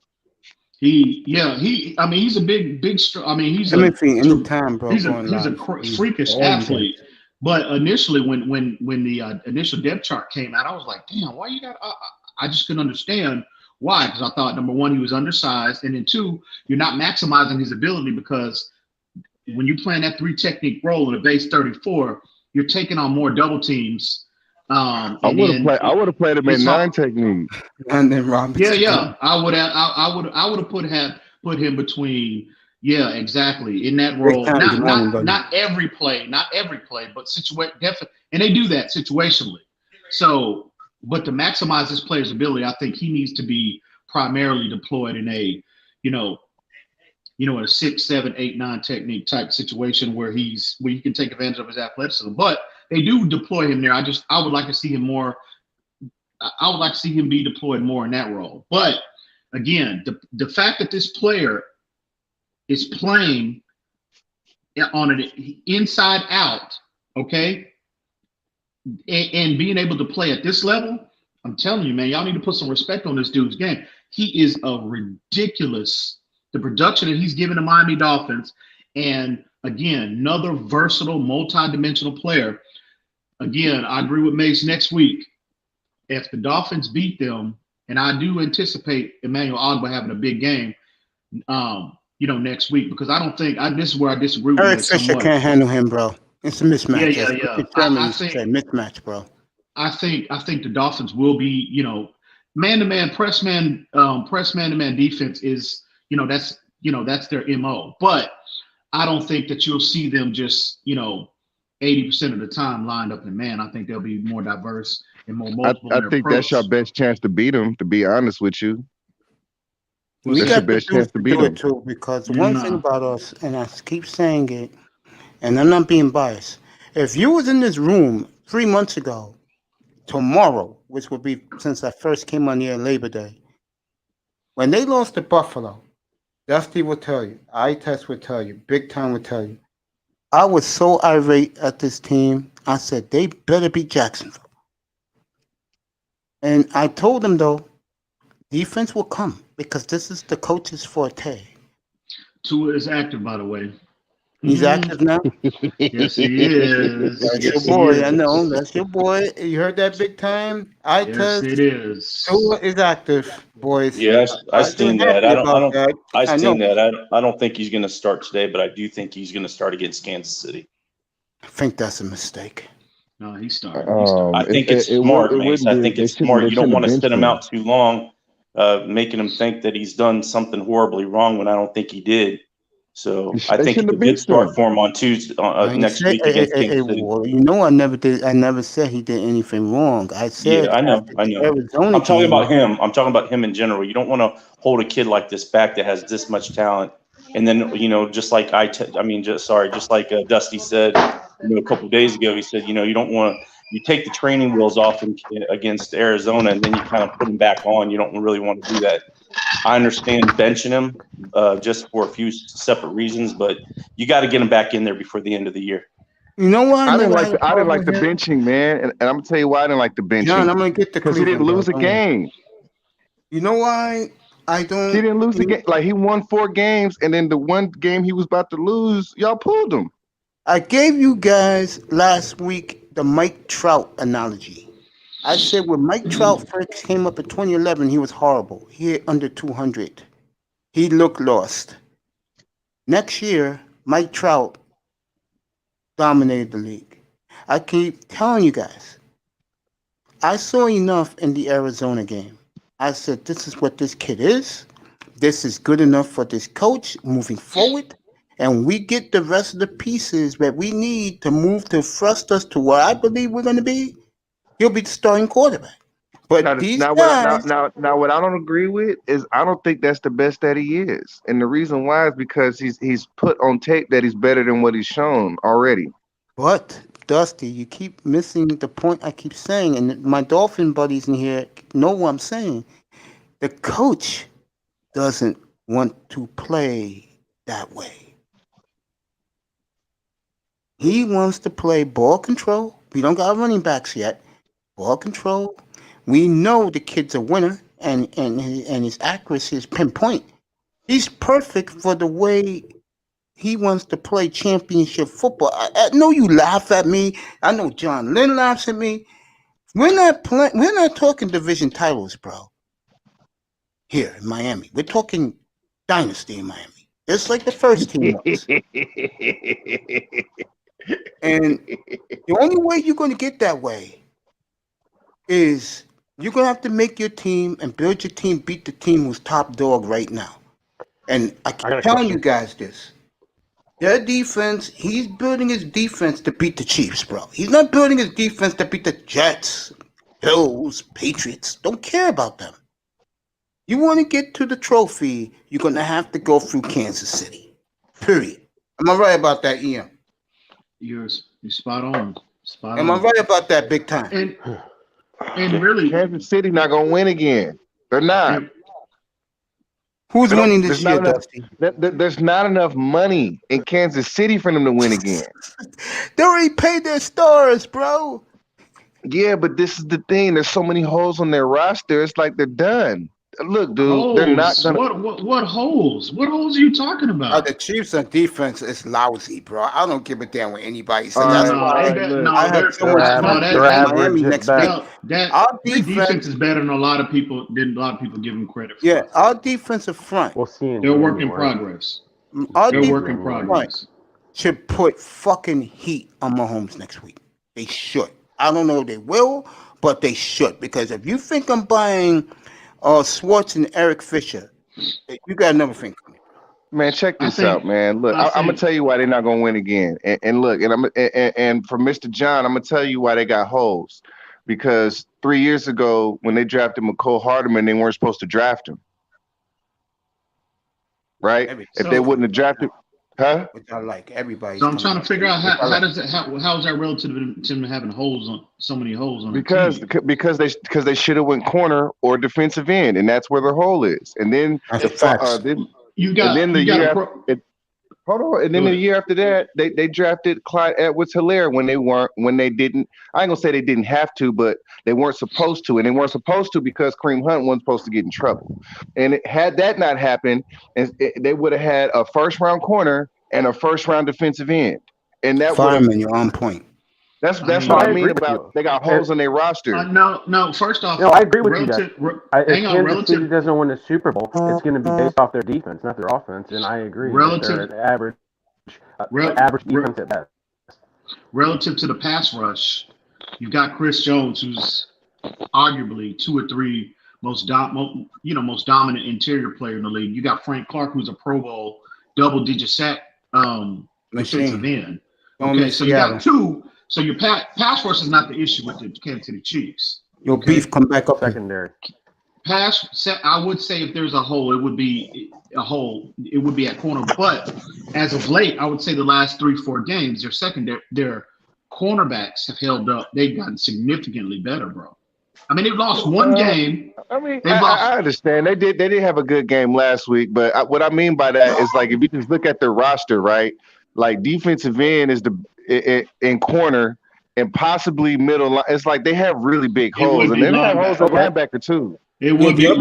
Speaker 2: I mean, he's a big. I mean, he's
Speaker 1: anytime, bro.
Speaker 2: He's a freakish athlete. But initially, when the initial depth chart came out, I was like, damn, why you got? I just couldn't understand why, because I thought number one, he was undersized, and then two, you're not maximizing his ability because when you play in that 3 technique role in a base 34, you're taking on more double teams.
Speaker 3: I would have played him in 9 technique.
Speaker 1: And then Robinson.
Speaker 2: Yeah. I would have put him between. Yeah, exactly. In that role, not every play, but definitely, and they do that situationally. So, but to maximize this player's ability, I think he needs to be primarily deployed in a, in a 6, 7, 8, 9 technique type situation where you can take advantage of his athleticism. But they do deploy him there. I would like to see him more. I would like to see him be deployed more in that role. But again, the fact that this player is playing on an inside out, okay, and being able to play at this level, I'm telling you, man, y'all need to put some respect on this dude's game. He is a ridiculous, the production that he's given the Miami Dolphins, and again, another versatile, multi-dimensional player. Again, I agree with Mace next week. If the Dolphins beat them, and I do anticipate Emmanuel Ogbah having a big game, next week, because I don't think this is where I disagree with
Speaker 1: Eric Fisher can't handle him, bro. It's a mismatch.
Speaker 2: Yeah.
Speaker 1: I think mismatch, bro.
Speaker 2: I think the Dolphins will be, man-to-man, press man-to-man defense is, that's their MO. But I don't think that you'll see them just, 80% of the time lined up in man. I think they'll be more diverse and more multiple.
Speaker 3: I think that's your best chance to beat them, to be honest with you.
Speaker 1: We got your best chance to beat them too, because one thing about us, and I keep saying it, and I'm not being biased. If you was in this room 3 months ago, tomorrow, which would be since I first came on here Labor Day, when they lost to Buffalo, Dusty will tell you, I-Test will tell you, Big Time will tell you, I was so irate at this team. I said, they better beat Jacksonville. And I told them, though, defense will come because this is the coach's forte.
Speaker 2: Tua is active, by the way.
Speaker 1: He's active now?
Speaker 2: Yes, he is.
Speaker 1: That's your boy. I know. That's your boy. You heard that, Big Time?
Speaker 2: Yes, it is.
Speaker 1: Tua is active, boys.
Speaker 5: Yes, I seen that. I don't think he's going to start today, but I do think he's going to start against Kansas City.
Speaker 1: I think that's a mistake.
Speaker 2: No, he started.
Speaker 5: I think it's smart, Mace. I think it's smart. You don't want to sit him out too long, making him think that he's done something horribly wrong when I don't think he did. So I think it's a good start for him on Tuesday next week against Kansas City.
Speaker 1: Well, I never said he did anything wrong. I said,
Speaker 5: yeah, I know. I'm talking about him. I'm talking about him in general. You don't want to hold a kid like this back that has this much talent, and then just like Dusty said, a couple of days ago, he said, you don't want to. You take the training wheels off against Arizona, and then you kind of put them back on. You don't really want to do that. I understand benching him just for a few separate reasons, but you got to get him back in there before the end of the year.
Speaker 1: You know what?
Speaker 3: I didn't like the benching, man, and I'm gonna tell you why I didn't like the benching.
Speaker 1: John, I'm gonna get the
Speaker 3: because he didn't lose a game.
Speaker 1: You know why I don't?
Speaker 3: He didn't lose a game. Like he won 4 games, and then the one game he was about to lose, y'all pulled him.
Speaker 1: I gave you guys last week the Mike Trout analogy. I said when Mike Trout first came up in 2011, he was horrible. He hit under 200. He looked lost. Next year, Mike Trout dominated the league. I keep telling you guys, I saw enough in the Arizona game. I said, this is what this kid is. This is good enough for this coach moving forward. And we get the rest of the pieces that we need to move to thrust us to where I believe we're going to be. He'll be the starting quarterback. But
Speaker 3: what I don't agree with is I don't think that's the best that he is. And the reason why is because he's put on tape that he's better than what he's shown already.
Speaker 1: But, Dusty, you keep missing the point I keep saying. And my Dolphin buddies in here know what I'm saying. The coach doesn't want to play that way. He wants to play ball control. We don't got running backs yet. Ball control. We know the kid's a winner, and his accuracy is pinpoint. He's perfect for the way he wants to play championship football. I know you laugh at me. I know John Lynn laughs at me. We're not talking division titles, bro. Here in Miami, we're talking dynasty in Miami. It's like the first team was. And the only way you're going to get that way is you're going to have to make your team and build your team beat the team who's top dog right now. And I keep telling you guys this. Their defense, he's building his defense to beat the Chiefs, bro. He's not building his defense to beat the Jets, Bills, Patriots. Don't care about them. You want to get to the trophy, you're going to have to go through Kansas City. Period. Am I right about that, Ian?
Speaker 2: You're spot on.
Speaker 1: Am I right about that, big time?
Speaker 2: And really,
Speaker 3: Kansas City not gonna win again. They're not.
Speaker 1: Who's winning this year, Dusty?
Speaker 3: There's not enough money in Kansas City for them to win again.
Speaker 1: They already paid their stars, bro.
Speaker 3: Yeah, but this is the thing. There's so many holes on their roster. It's like they're done. Look, dude, they're not gonna.
Speaker 2: What holes? What holes are you talking about?
Speaker 1: The Chiefs on defense is lousy, bro. I don't give a damn what anybody says.
Speaker 2: That's defense is better than a lot of people give them credit for.
Speaker 1: Yeah, our defensive front.
Speaker 6: We'll see.
Speaker 2: They're work in progress. They're work in progress.
Speaker 1: Should put fucking heat on Mahomes next week. They should. I don't know if they will, but they should. Because if you think I'm buying Swartz and Eric Fisher, you got another thing coming.
Speaker 3: Man, check this out, man. Look, I'm gonna tell you why they're not gonna win again. And look, and for Mr. John, I'm gonna tell you why they got holes. Because 3 years ago, when they drafted McCole Hardman, they weren't supposed to draft him. Right? If they wouldn't have drafted, huh?
Speaker 1: Which I like everybody.
Speaker 2: So I'm trying to figure out how is that relative to them having holes on so many holes on
Speaker 3: because they should have went corner or defensive end, and that's where their hole is. And then the year after that, they drafted Clyde Edwards-Helaire when they didn't. I ain't gonna say they didn't have to, but they weren't supposed to, and they weren't supposed to because Kareem Hunt wasn't supposed to get in trouble. And had that not happened, they would have had a first-round corner and a first-round defensive end. And that
Speaker 1: Fireman, you're on point.
Speaker 3: That's what I mean about they got holes in their roster.
Speaker 2: No. First off,
Speaker 6: I agree with you. If Kansas City doesn't win the Super Bowl, it's going to be based off their defense, not their offense. And I agree.
Speaker 2: Relative
Speaker 6: average defense at best.
Speaker 2: Relative to the pass rush, you've got Chris Jones, who's arguably 2 or 3 most dominant interior player in the league. You got Frank Clark, who's a Pro Bowl double-digit sack defensive end. Okay, so you got 2. So your pass rush is not the issue with the Kansas City Chiefs.
Speaker 1: Your beef come back up
Speaker 6: secondary.
Speaker 2: I would say if there's a hole, it would be a hole. It would be at corner. But as of late, I would say the last 3-4 games, their cornerbacks have held up. They've gotten significantly better, bro. I mean, they've lost one game.
Speaker 3: I mean, I understand. They did have a good game last week, but what I mean by that is like if you just look at their roster, right? Like defensive end is in corner and possibly middle line. It's like they have really big holes, and then they have holes at linebacker too.
Speaker 2: It would be if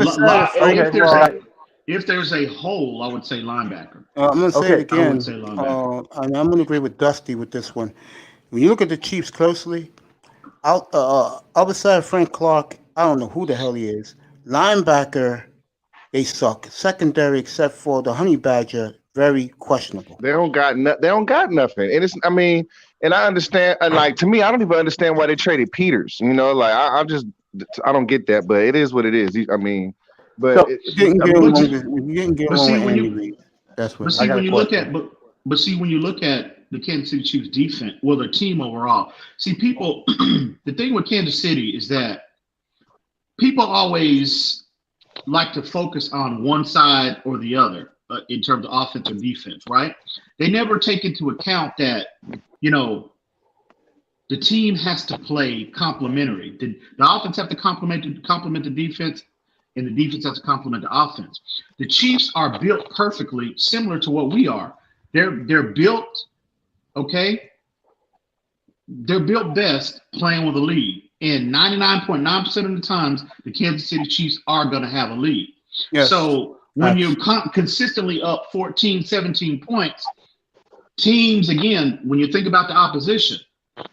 Speaker 2: there's a hole, I would say linebacker.
Speaker 1: I'm going to say it again. And I'm going to agree with Dusty with this one. When you look at the Chiefs closely, other side of Frank Clark, I don't know who the hell he is. Linebacker, they suck. Secondary, except for the Honey Badger, very questionable.
Speaker 3: They don't got nothing. And and I understand. And like to me, I don't even understand why they traded Peters. You know, like I don't get that. But it is what it is. I mean, but
Speaker 1: you didn't get along. That's what.
Speaker 2: When you look at the Kansas City Chiefs defense, well, their team overall. See, people. The thing with Kansas City is that people always like to focus on one side or the other. In terms of offense or defense, right? They never take into account that, the team has to play complementary. The offense have to complement the defense, and the defense has to complement the offense. The Chiefs are built perfectly similar to what we are. They're built, okay? They're built best playing with a lead. And 99.9% of the times, the Kansas City Chiefs are going to have a lead.
Speaker 1: Yes.
Speaker 2: So when you're consistently up 14, 17 points, teams, again, when you think about the opposition,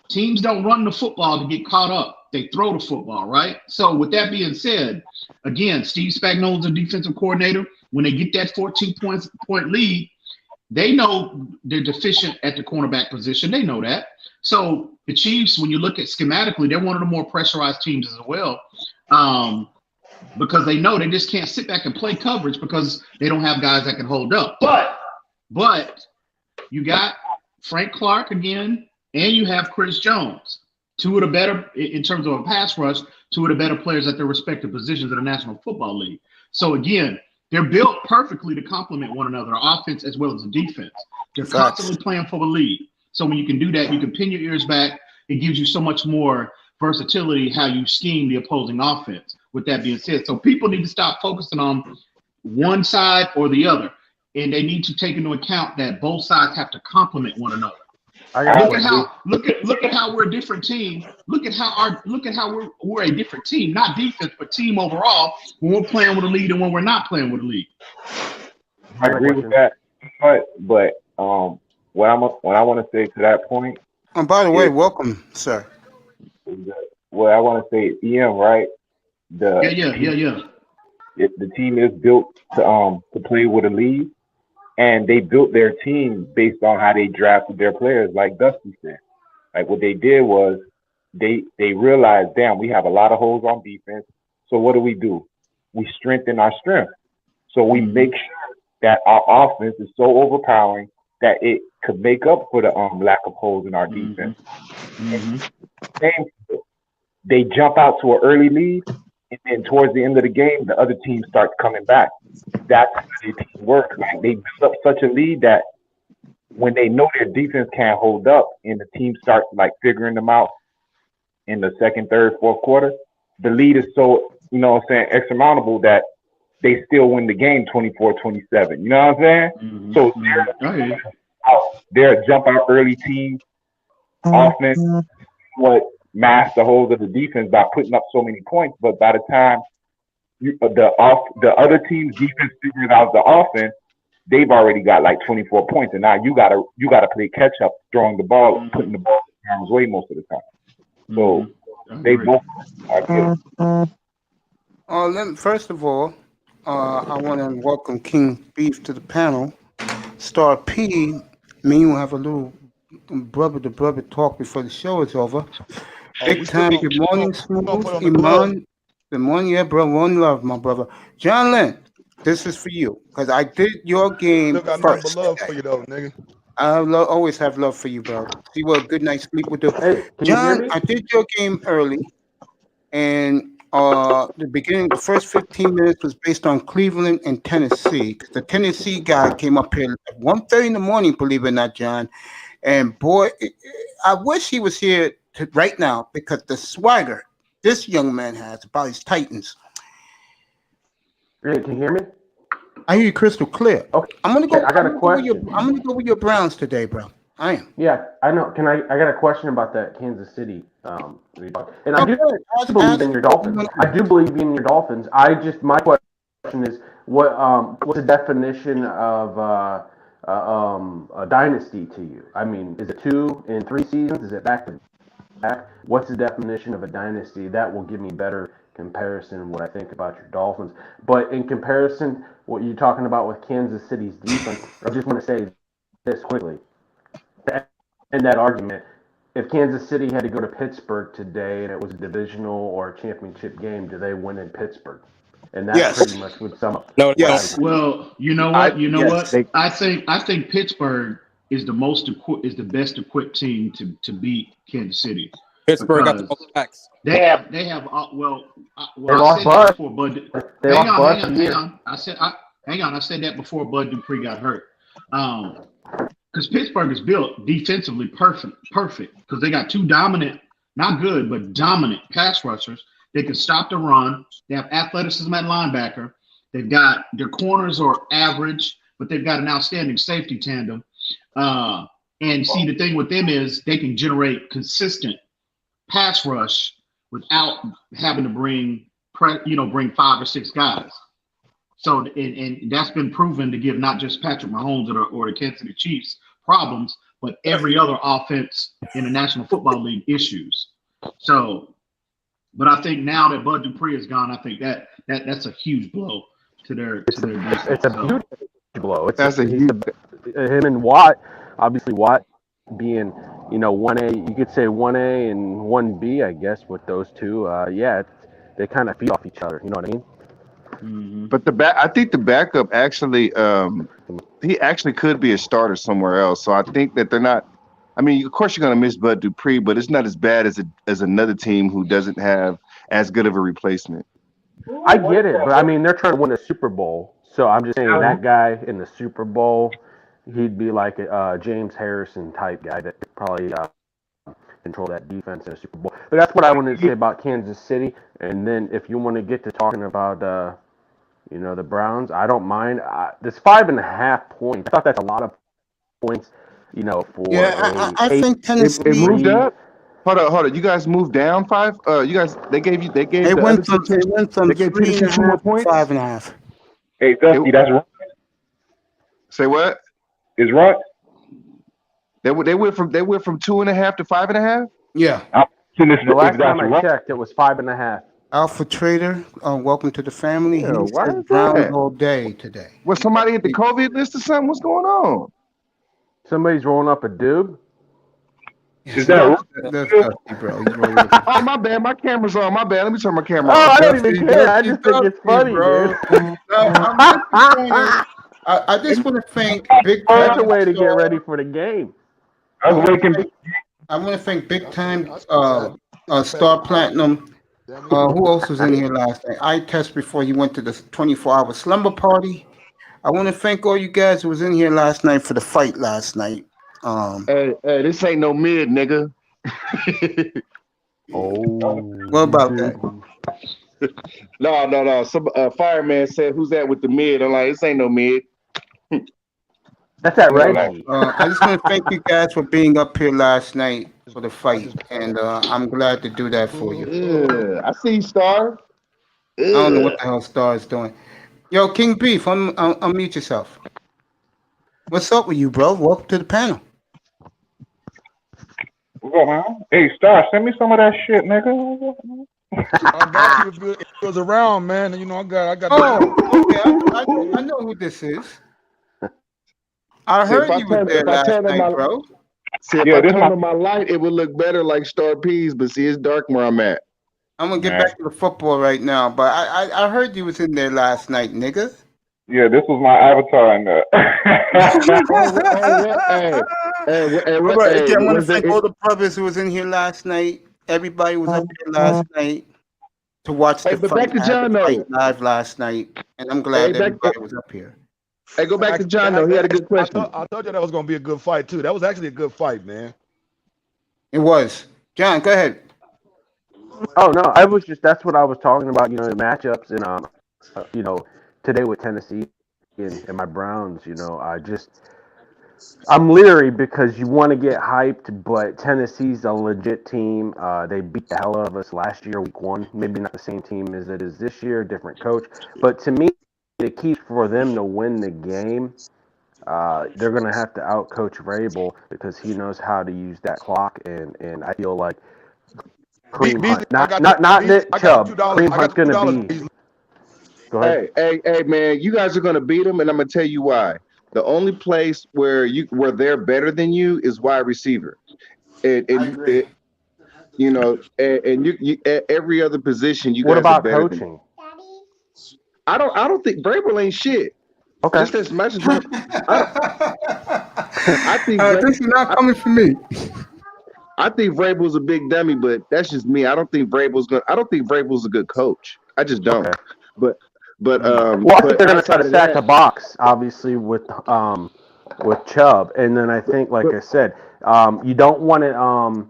Speaker 2: teams don't run the football to get caught up. They throw the football, right? So with that being said, again, Steve Spagnuolo's the defensive coordinator. When they get that 14-point lead, they know they're deficient at the cornerback position. They know that. So the Chiefs, when you look at schematically, they're one of the more pressurized teams as well, because they know they just can't sit back and play coverage because they don't have guys that can hold up. But you got Frank Clark again, and you have Chris Jones, two of the better, in terms of a pass rush, two of the better players at their respective positions in the National Football League. So again, they're built perfectly to complement one another, offense as well as the defense. They're constantly playing for the lead. So when you can do that, you can pin your ears back. It gives you so much more versatility how you scheme the opposing offense. With that being said, so people need to stop focusing on one side or the other, and they need to take into account that both sides have to complement one another. Look at how we're a different team. Look at how we're a different team, not defense, but team overall. When we're playing with a lead and when we're not playing with a lead.
Speaker 7: I agree with that, but what I want to say to that point.
Speaker 1: And by the way, welcome, sir.
Speaker 7: What I want to say, EM, right?
Speaker 2: Yeah.
Speaker 7: The team is built to play with a lead. And they built their team based on how they drafted their players, like Dusty said. Like what they did was they realized, damn, we have a lot of holes on defense. So what do? We strengthen our strength. So we make sure that our offense is so overpowering that it could make up for the lack of holes in our defense. They jump out to an early lead, and then towards the end of the game, the other team starts coming back. That's how their team works. Like they build up such a lead that when they know their defense can't hold up and the team starts like figuring them out in the second, third, fourth quarter, the lead is so, insurmountable that they still win the game 24-27. You know what I'm saying? So they're a jump out early team offense, what mask the holes of the defense by putting up so many points, but by the time the other team's defense figures out the offense, they've already got like 24 points, and now you gotta play catch up, throwing the ball, putting the ball in harm's way most of the time. So they both are good.
Speaker 1: First of all, I want to welcome King Beef to the panel. Star P, me and you have a little brother talk before the show is over. Big time. Good morning, Smooth. Iman. Good morning, yeah, bro. One love, my brother. John Lynn, this is for you because I did your game
Speaker 4: Look, I
Speaker 1: first.
Speaker 4: love for you though, nigga.
Speaker 1: I always have love for you, bro. See what a good night's sleep would do.
Speaker 6: Hey,
Speaker 1: John, I did your game early, and the first 15 minutes was based on Cleveland and Tennessee. The Tennessee guy came up here at 1:30 in the morning, believe it or not, John. And boy, I wish he was here right now because the swagger this young man has about his Titans.
Speaker 6: Really, can you hear me?
Speaker 1: I hear you crystal clear.
Speaker 6: Okay.
Speaker 1: I'm gonna go.
Speaker 6: I got a question.
Speaker 1: I'm gonna go with your Browns today, bro. I am.
Speaker 6: Yeah, I know. I got a question about that Kansas City. And I do believe in your Dolphins. I do believe in your Dolphins. My question is, what's the definition of a dynasty to you? I mean, is it 2 in 3 seasons? Is it back to back? What's the definition of a dynasty? That will give me better comparison what I think about your Dolphins. But in comparison, what you're talking about with Kansas City's defense, I just want to say this quickly. In that argument, if Kansas City had to go to Pittsburgh today and it was a divisional or a championship game, do they win in Pittsburgh? And that pretty much would sum up.
Speaker 1: No, yes.
Speaker 2: Well, you know what? I think Pittsburgh is the best equipped team to beat Kansas City.
Speaker 8: Pittsburgh got the most backs.
Speaker 2: They have
Speaker 6: they
Speaker 2: I said that before Bud. Hang on. I said that before Bud Dupree got hurt. Because Pittsburgh is built defensively perfect. Because they got 2 dominant, not good, but dominant pass rushers. They can stop the run. They have athleticism at linebacker. They've got their corners are average, but they've got an outstanding safety tandem. And see, the thing with them is they can generate consistent pass rush without having to bring 5 or 6 guys. So and that's been proven to give not just Patrick Mahomes or the Kansas City Chiefs problems, but every other offense in the National Football League issues. So, but I think now that Bud Dupree is gone, I think that's a huge blow to their defense.
Speaker 6: It's a huge blow.
Speaker 3: Him
Speaker 6: and Watt, obviously Watt being 1A, you could say 1A and 1B, I guess, with those two. They kind of feed off each other. You know what I mean?
Speaker 3: Mm-hmm. But I think the backup actually, he actually could be a starter somewhere else. So I think that they're not. I mean, of course you're going to miss Bud Dupree, but it's not as bad as another team who doesn't have as good of a replacement.
Speaker 6: I get it, but I mean they're trying to win a Super Bowl, so I'm just saying that guy in the Super Bowl, he'd be like a James Harrison type guy that could probably control that defense in a Super Bowl. But that's what I wanted to say about Kansas City. And then if you want to get to talking about the Browns, I don't mind. This 5.5 points. I thought that's a lot of points. For
Speaker 1: I think Tennessee
Speaker 3: it moved up. Hold on. You guys moved down 5. You guys they gave.
Speaker 1: They went from 3.5
Speaker 3: 2 more points.
Speaker 1: 5.5.
Speaker 7: Hey, Dusty, that's right.
Speaker 3: Say what?
Speaker 7: Is right.
Speaker 3: They went from 2.5 to 5.5.
Speaker 1: Yeah.
Speaker 6: The last time I checked, it was 5.5.
Speaker 1: Alpha Trader, welcome to the family.
Speaker 3: Yeah,
Speaker 1: He said Browns all day today.
Speaker 3: Was somebody at the COVID list or something? What's going on?
Speaker 6: Somebody's rolling up a doob.
Speaker 7: Is that
Speaker 1: That's Dusty, bro.
Speaker 3: Oh, my bad. My camera's on. My bad. Let me turn my camera
Speaker 6: Oh,
Speaker 3: on.
Speaker 6: I don't even care. I just think it's funny,
Speaker 1: bro.
Speaker 6: dude.
Speaker 1: I just want to thank Big
Speaker 6: That's
Speaker 1: Time.
Speaker 6: a way to get ready for the game.
Speaker 1: I want to thank Big Time Star Platinum. Who else was in here last night? I test before he went to the 24-hour slumber party. I want to thank all you guys who was in here last night for the fight last night.
Speaker 3: Hey, this ain't no mid, nigga.
Speaker 1: What about that?
Speaker 3: No. Some fireman said, "Who's that with the mid?" I'm like, "This ain't no mid."
Speaker 6: That's that right.
Speaker 1: I just want to thank you guys for being up here last night for the fight, and I'm glad to do that for you.
Speaker 3: Yeah, I see Star.
Speaker 1: I don't know what the hell Star is doing. Yo, King Beef, unmute yourself. What's up with you, bro? Welcome to the panel.
Speaker 7: What's up, man? Hey, Star, send me some of that shit, nigga.
Speaker 4: I got you if it was around, man. I got.
Speaker 1: Oh, okay. I know who this is. I heard you was there last night, bro.
Speaker 3: See, if I turn on my light, it would look better like Star P's, but see, it's dark where I'm at.
Speaker 1: I'm gonna get back to the football right now, but I heard you was in there last night, nigga.
Speaker 7: Yeah, this was my avatar in there.
Speaker 1: I want to thank all the brothers who was in here last night. Everybody was up here last night to watch the fight.
Speaker 3: Back to John,
Speaker 1: fight live last night, and I'm glad everybody was up here.
Speaker 3: Hey, go back to John, though. He had a good question.
Speaker 4: I told you that was going to be a good fight, too. That was actually a good fight, man.
Speaker 1: It was. John, go ahead.
Speaker 6: Oh, no. That's what I was talking about, the matchups and, today with Tennessee and my Browns, I'm leery because you want to get hyped, but Tennessee's a legit team. They beat the hell out of us last year, week 1. Maybe not the same team as it is this year, different coach. But to me, the key for them to win the game, they're going to have to out-coach Vrabel because he knows how to use that clock, and I feel like Kareem Hunt, not Nick Chubb, Kareem Hunt's going to be. Go ahead.
Speaker 3: Hey, man, you guys are going to beat them, and I'm going to tell you why. The only place where they're better than you is wide receiver, and you every other position you guys are better. What about coaching? I don't think Vrabel ain't shit.
Speaker 6: Okay.
Speaker 3: Just as much as I think
Speaker 1: this is not coming from me.
Speaker 3: I think Vrabel's a big dummy, but that's just me. I don't think Vrabel's a good coach. I just don't. Okay. But I
Speaker 6: think they're going to try to stack the box, obviously, with Chubb, and then I think, like I said, you don't want to,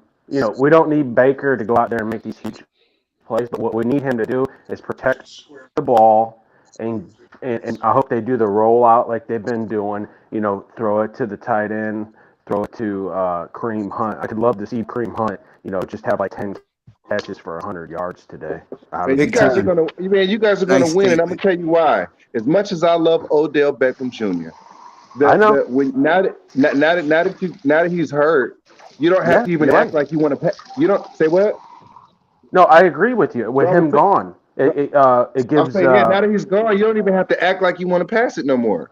Speaker 6: we don't need Baker to go out there and make these huge plays, but what we need him to do is protect the ball, and I hope they do the rollout like they've been doing. Throw it to the tight end, throw it to Kareem Hunt. I could love to see Kareem Hunt, just have like 10 catches for 100 yards today.
Speaker 3: Man, you guys are gonna win, and I'm gonna tell you why. As much as I love Odell Beckham Jr.,
Speaker 6: I know.
Speaker 3: now that he's hurt, you don't have to even act like you want to. You don't say what?
Speaker 6: No, I agree with you. With him gone, it gives.
Speaker 3: I'm saying, now that he's gone, you don't even have to act like you want to pass it no more.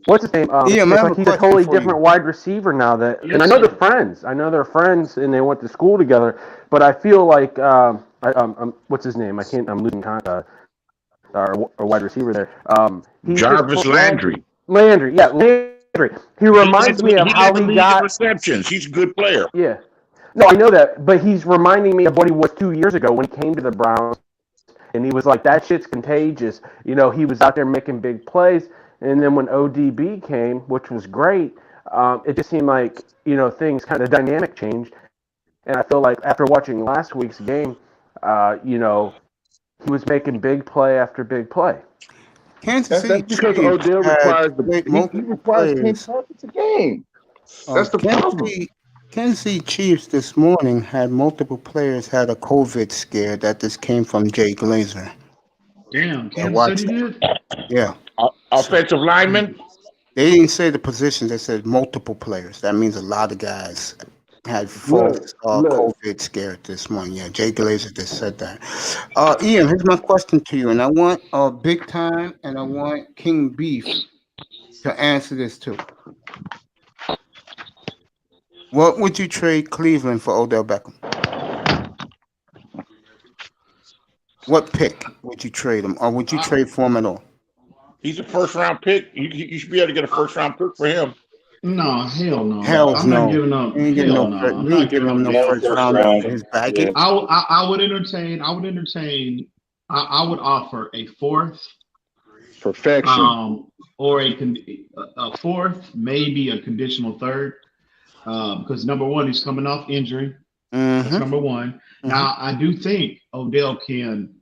Speaker 6: What's his name? It's like he's a totally different wide receiver now. And I know they're friends. I know they're friends, and they went to school together. But I feel like what's his name? I'm losing contact. Our wide receiver there.
Speaker 9: Jarvis Landry.
Speaker 6: Landry. He reminds me of how he got
Speaker 9: receptions. He's a good player.
Speaker 6: Yeah. No, I know that, but he's reminding me of what he was 2 years ago when he came to the Browns, and he was like, that shit's contagious. You know, he was out there making big plays, and then when ODB came, which was great, it just seemed like, you know, things kind of dynamic changed, and I feel like after watching last week's game, you know, he was making big play after big play.
Speaker 1: Kansas City
Speaker 3: because Odell requires he requires 10 targets a game. That's the problem.
Speaker 1: Kansas City Chiefs this morning had multiple players had a COVID scare that just came from Jay Glazer.
Speaker 2: Damn, Kansas City did?
Speaker 1: Yeah.
Speaker 9: Offensive linemen?
Speaker 1: They didn't say the positions. They said multiple players. That means a lot of guys had false COVID scare this morning. Yeah, Jay Glazer just said that. Ian, here's my question to you, and I want Big Time and I want King Beef to answer this too. What would you trade Cleveland for Odell Beckham? What pick would you trade him, or would you trade for him at all?
Speaker 9: He's a first-round pick. You should be able to get a first-round pick for him.
Speaker 2: No, hell no.
Speaker 1: I'm
Speaker 2: not giving up.
Speaker 1: I'm not giving him no first round for his baggage.
Speaker 2: I would entertain. I would offer a fourth.
Speaker 3: Perfection.
Speaker 2: Or a fourth, maybe a conditional third. Because number one, he's coming off injury. That's number one. Mm-hmm. Now, I do think Odell can,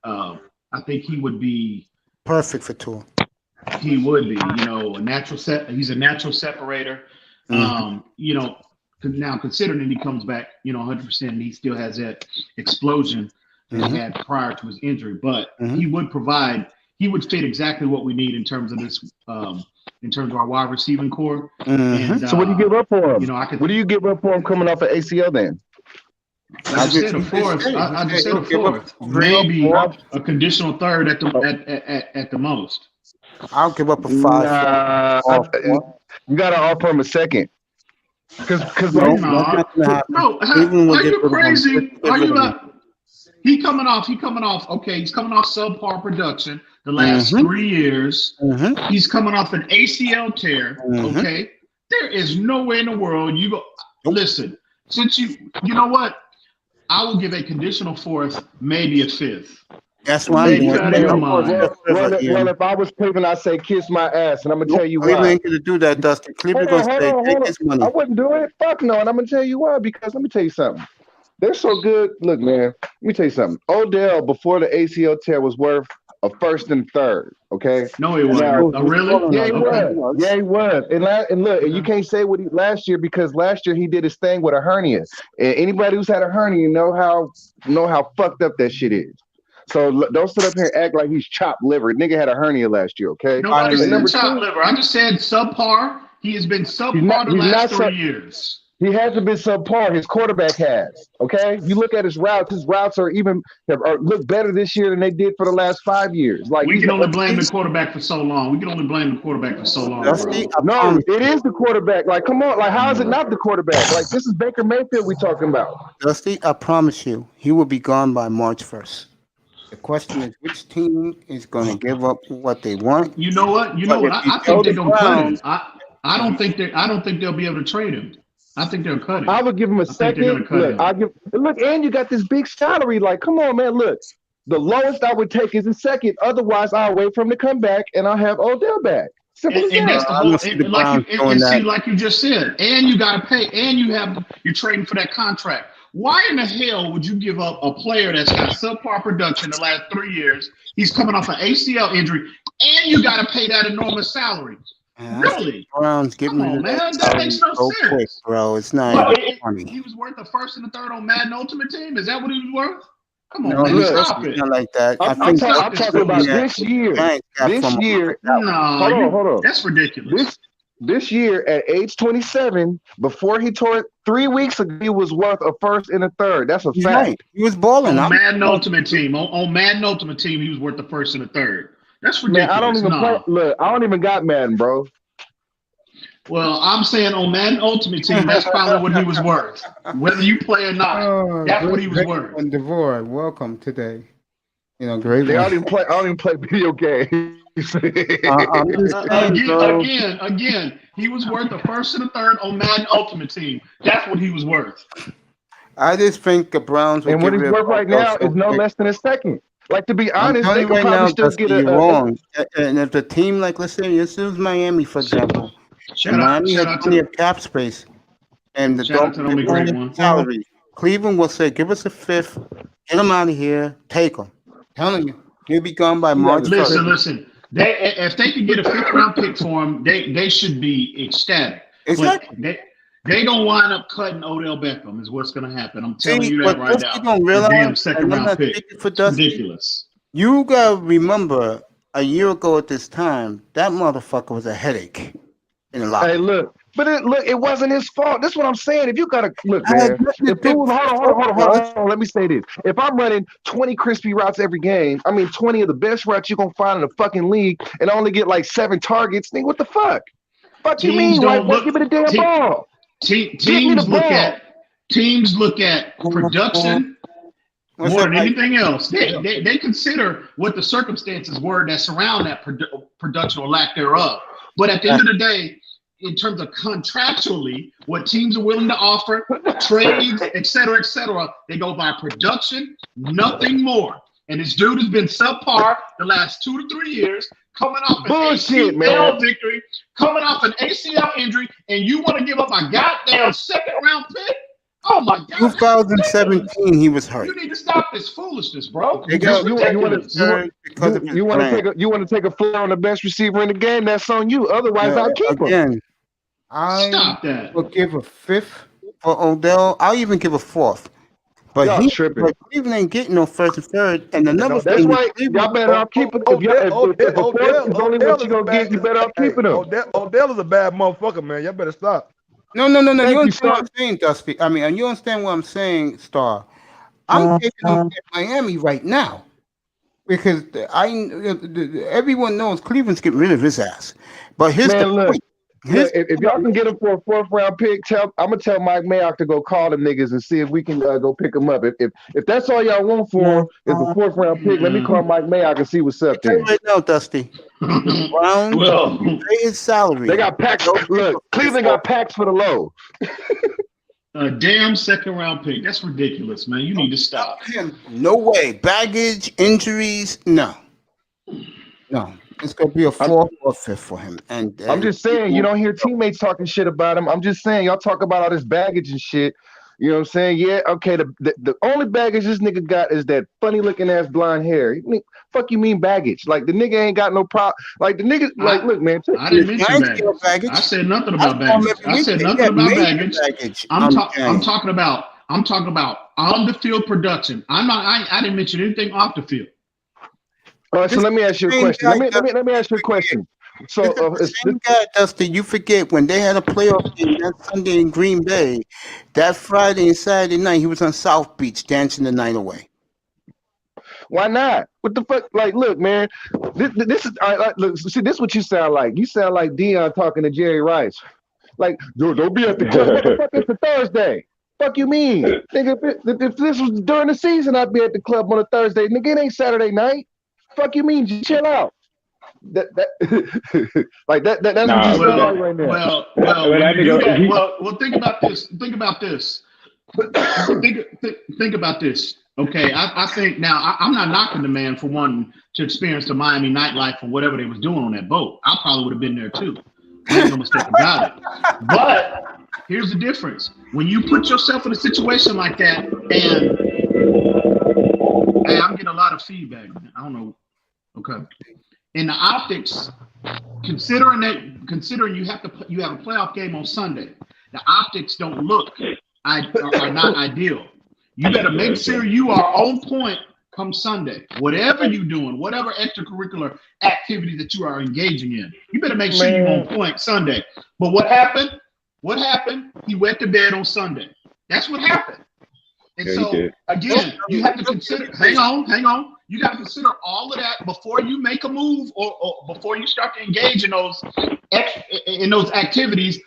Speaker 2: I think he would be
Speaker 1: perfect for Tua.
Speaker 2: He would be, he's a natural separator. Mm-hmm. Now considering he comes back, 100%, and he still has that explosion that he had prior to his injury, but he would fit exactly what we need in terms of this. In terms of our wide receiving core. And,
Speaker 3: so what do you give up for him? What do you give up for him coming off an ACL then?
Speaker 2: I just said a fourth. I just said a fourth. Maybe a conditional third at the most.
Speaker 1: I'll give up a 5.
Speaker 3: You got to offer him a second. Because
Speaker 2: are you crazy? Are you not? He's coming off. Okay, he's coming off subpar production the last 3 years. He's coming off an ACL tear. Okay, there is no way in the world you go. Listen, since you know what, I will give a conditional fourth, maybe a fifth.
Speaker 1: That's why I'm doing.
Speaker 3: Well, if I was Cleveland, I'd say kiss my ass, and I'm gonna tell you why.
Speaker 1: Cleveland ain't gonna do that, Dustin. Cleveland gonna say take his money.
Speaker 3: I wouldn't do it. Fuck no, and I'm gonna tell you why. Because let me tell you something. They're so good. Look, man, let me tell you something. Odell, before the ACL tear, was worth a first and third, okay?
Speaker 2: No, he wasn't. Really?
Speaker 3: Yeah, he was. Yeah, he was. And look, you can't say what he last year because last year he did his thing with a hernia. And anybody who's had a hernia know how fucked up that shit is. So don't sit up here and act like he's chopped liver. Nigga had a hernia last year, okay?
Speaker 2: Nobody said chopped liver. I just said subpar. He has been subpar the last 3 years.
Speaker 3: He hasn't been subpar. His quarterback has. Okay, you look at his routes. His routes look better this year than they did for the last 5 years. Like
Speaker 2: we can only blame the quarterback for so long.
Speaker 3: No, it is the quarterback. Like, come on. Like, how is it not the quarterback? Like, this is Baker Mayfield we talking about.
Speaker 1: Dusty, I promise you, he will be gone by March 1st. The question is, which team is going to give up what they want?
Speaker 2: You know what? I think they're going to cut him. I don't think they'll be able to trade him. I think they'll cut him.
Speaker 3: I would give him a second. Look, and you got this big salary. Like, come on, man. Look, the lowest I would take is a second. Otherwise, I'll wait for him to come back, and I'll have Odell back. Simple as that.
Speaker 2: That's the whole. Like you just said, and you got to pay, and you're trading for that contract. Why in the hell would you give up a player that's got subpar production the last 3 years? He's coming off an ACL injury, and you got to pay that enormous salary. Really?
Speaker 1: Browns, give
Speaker 2: Come
Speaker 1: me
Speaker 2: on, man. That makes no
Speaker 1: so
Speaker 2: sense.
Speaker 1: quick, bro. It's not
Speaker 2: But
Speaker 1: even funny.
Speaker 2: he was worth the first and the third on Madden Ultimate Team. Is that what he was worth? Come on,
Speaker 1: No,
Speaker 2: man.
Speaker 3: look,
Speaker 2: Stop
Speaker 1: it's
Speaker 2: it.
Speaker 1: not like that. I
Speaker 3: I'm
Speaker 1: think
Speaker 3: talking about this year. This year.
Speaker 2: No,
Speaker 3: Hold on.
Speaker 2: That's ridiculous.
Speaker 3: This year at age 27, before he tore it 3 weeks ago, he was worth a first and a third. That's a
Speaker 1: He's
Speaker 3: fact.
Speaker 1: right. He was balling.
Speaker 2: On Madden Ultimate Team. On Madden Ultimate Team, he was worth the first and the third. That's ridiculous.
Speaker 3: Man, I don't even play. Look, I don't even got Madden, bro.
Speaker 2: Well, I'm saying on Madden Ultimate Team, that's probably what he was worth. Whether you play or not, that's what he was worth.
Speaker 1: And Devore, welcome today. You know, great.
Speaker 3: I don't even play video games.
Speaker 1: I'm just saying,
Speaker 2: again, he was worth the first and the third on Madden Ultimate Team. That's what he was worth.
Speaker 1: I just think the Browns will
Speaker 3: and what he's worth right now is no less than a second. Like, to be honest, they could probably still get a
Speaker 1: wrong. And if the team, like, let's say this is Miami, for example, Miami has plenty of cap space, and the Dolphins salary. Cleveland will say, "Give us a fifth, get them out of here, take them." Telling you, he'll be gone by March.
Speaker 2: Listen. If they could get a 5th-round pick for him, they should be ecstatic.
Speaker 1: Exactly.
Speaker 2: They gonna wind up cutting Odell Beckham. Is what's gonna happen. I'm telling you that right now.
Speaker 1: Don't realize,
Speaker 2: damn 2nd-round pick.
Speaker 1: It's
Speaker 2: ridiculous.
Speaker 1: You gotta remember, a year ago at this time, that motherfucker was a headache in the locker.
Speaker 3: Hey, look. But it wasn't his fault. That's what I'm saying. If you gotta look, man. Hold on. Let me say this. If I'm running 20 crispy routes every game, 20 of the best routes you're gonna find in the fucking league, and I only get like 7 targets, nigga, what the fuck? Fuck you mean? Why give me the damn ball?
Speaker 2: Teams look at production more than anything else. They consider what the circumstances were that surround that production or lack thereof. But at the end of the day, in terms of contractually, what teams are willing to offer, trades, et cetera, they go by production, nothing more. And this dude has been subpar the last 2 to 3 years, coming off an ACL victory, coming off an ACL injury, and you want to give up a goddamn 2nd-round pick? Oh my God!
Speaker 1: 2017, he was hurt.
Speaker 2: You need to stop this foolishness, bro.
Speaker 3: You want to take a flare on the best receiver in the game? That's on you. Otherwise, I'll keep him.
Speaker 2: Stop that.
Speaker 1: Will give a 5th for Odell. I'll even give a 4th. But Cleveland ain't getting no 1st and 3rd. And another
Speaker 3: thing, that's right. Y'all better off keeping. If Odell is only what you gonna get, you better off keeping him.
Speaker 4: Odell is a bad motherfucker, man. Y'all better stop.
Speaker 1: No. You understand what I'm saying, Dusty? And you understand what I'm saying, Star? I'm taking on Miami right now because everyone knows Cleveland's getting rid of his ass. But here's the point.
Speaker 3: If y'all can get him for a 4th-round pick, I'm gonna tell Mike Mayock to go call them niggas and see if we can go pick them up. If that's all y'all want for him is a 4th-round pick, let me call Mike Mayock and see what's up there.
Speaker 1: Right now, Dusty. Brown, pay his salary.
Speaker 3: They got packs. Look, Cleveland got packs for the low.
Speaker 2: A damn 2nd-round pick. That's ridiculous, man. You need to stop.
Speaker 1: No way. Baggage, injuries, no. It's gonna be a 4th or 5th for him. And
Speaker 3: I'm just saying, you don't hear teammates talking shit about him. I'm just saying, y'all talk about all this baggage and shit. You know what I'm saying? Yeah, okay. The only baggage this nigga got is that funny looking ass blonde hair. Fuck you mean baggage? Like the nigga ain't got no problem. Like the nigga, look, man.
Speaker 2: I didn't mention baggage. I said nothing about baggage. I said nothing about baggage. I'm talking about on the field production. I didn't mention anything off the field.
Speaker 3: All right, so let me ask you a question. Let me ask you a question. So,
Speaker 1: same guy, Dusty, you forget when they had a playoff game that Sunday in Green Bay, that Friday and Saturday night, he was on South Beach dancing the night away.
Speaker 3: Why not? What the fuck? Like, look, man, this is look. See, this is what you sound like. You sound like Dion talking to Jerry Rice. Like, don't be at the club. What the fuck is the Thursday? Fuck you mean? Nigga, if this was during the season, I'd be at the club on a Thursday. Nigga, it ain't Saturday night. Fuck you mean? Just chill out. That's what you saying right now.
Speaker 2: Well, think about this. Think about this. Okay, I think now I'm not knocking the man for wanting to experience the Miami nightlife or whatever they was doing on that boat. I probably would have been there too. Make no mistake about it. But here's the difference: when you put yourself in a situation like that, and I'm getting a lot of feedback. I don't know. Okay. In the optics, considering considering you have a playoff game on Sunday, the optics don't look are not ideal. You better make sure you are on point come Sunday. Whatever you're doing, whatever extracurricular activity that you are engaging in, you better make sure you're on point Sunday. But what happened? He went to bed on Sunday. That's what happened. And so again, you have to consider. Hang on. You got to consider all of that before you make a move, or before you start to engage in those activities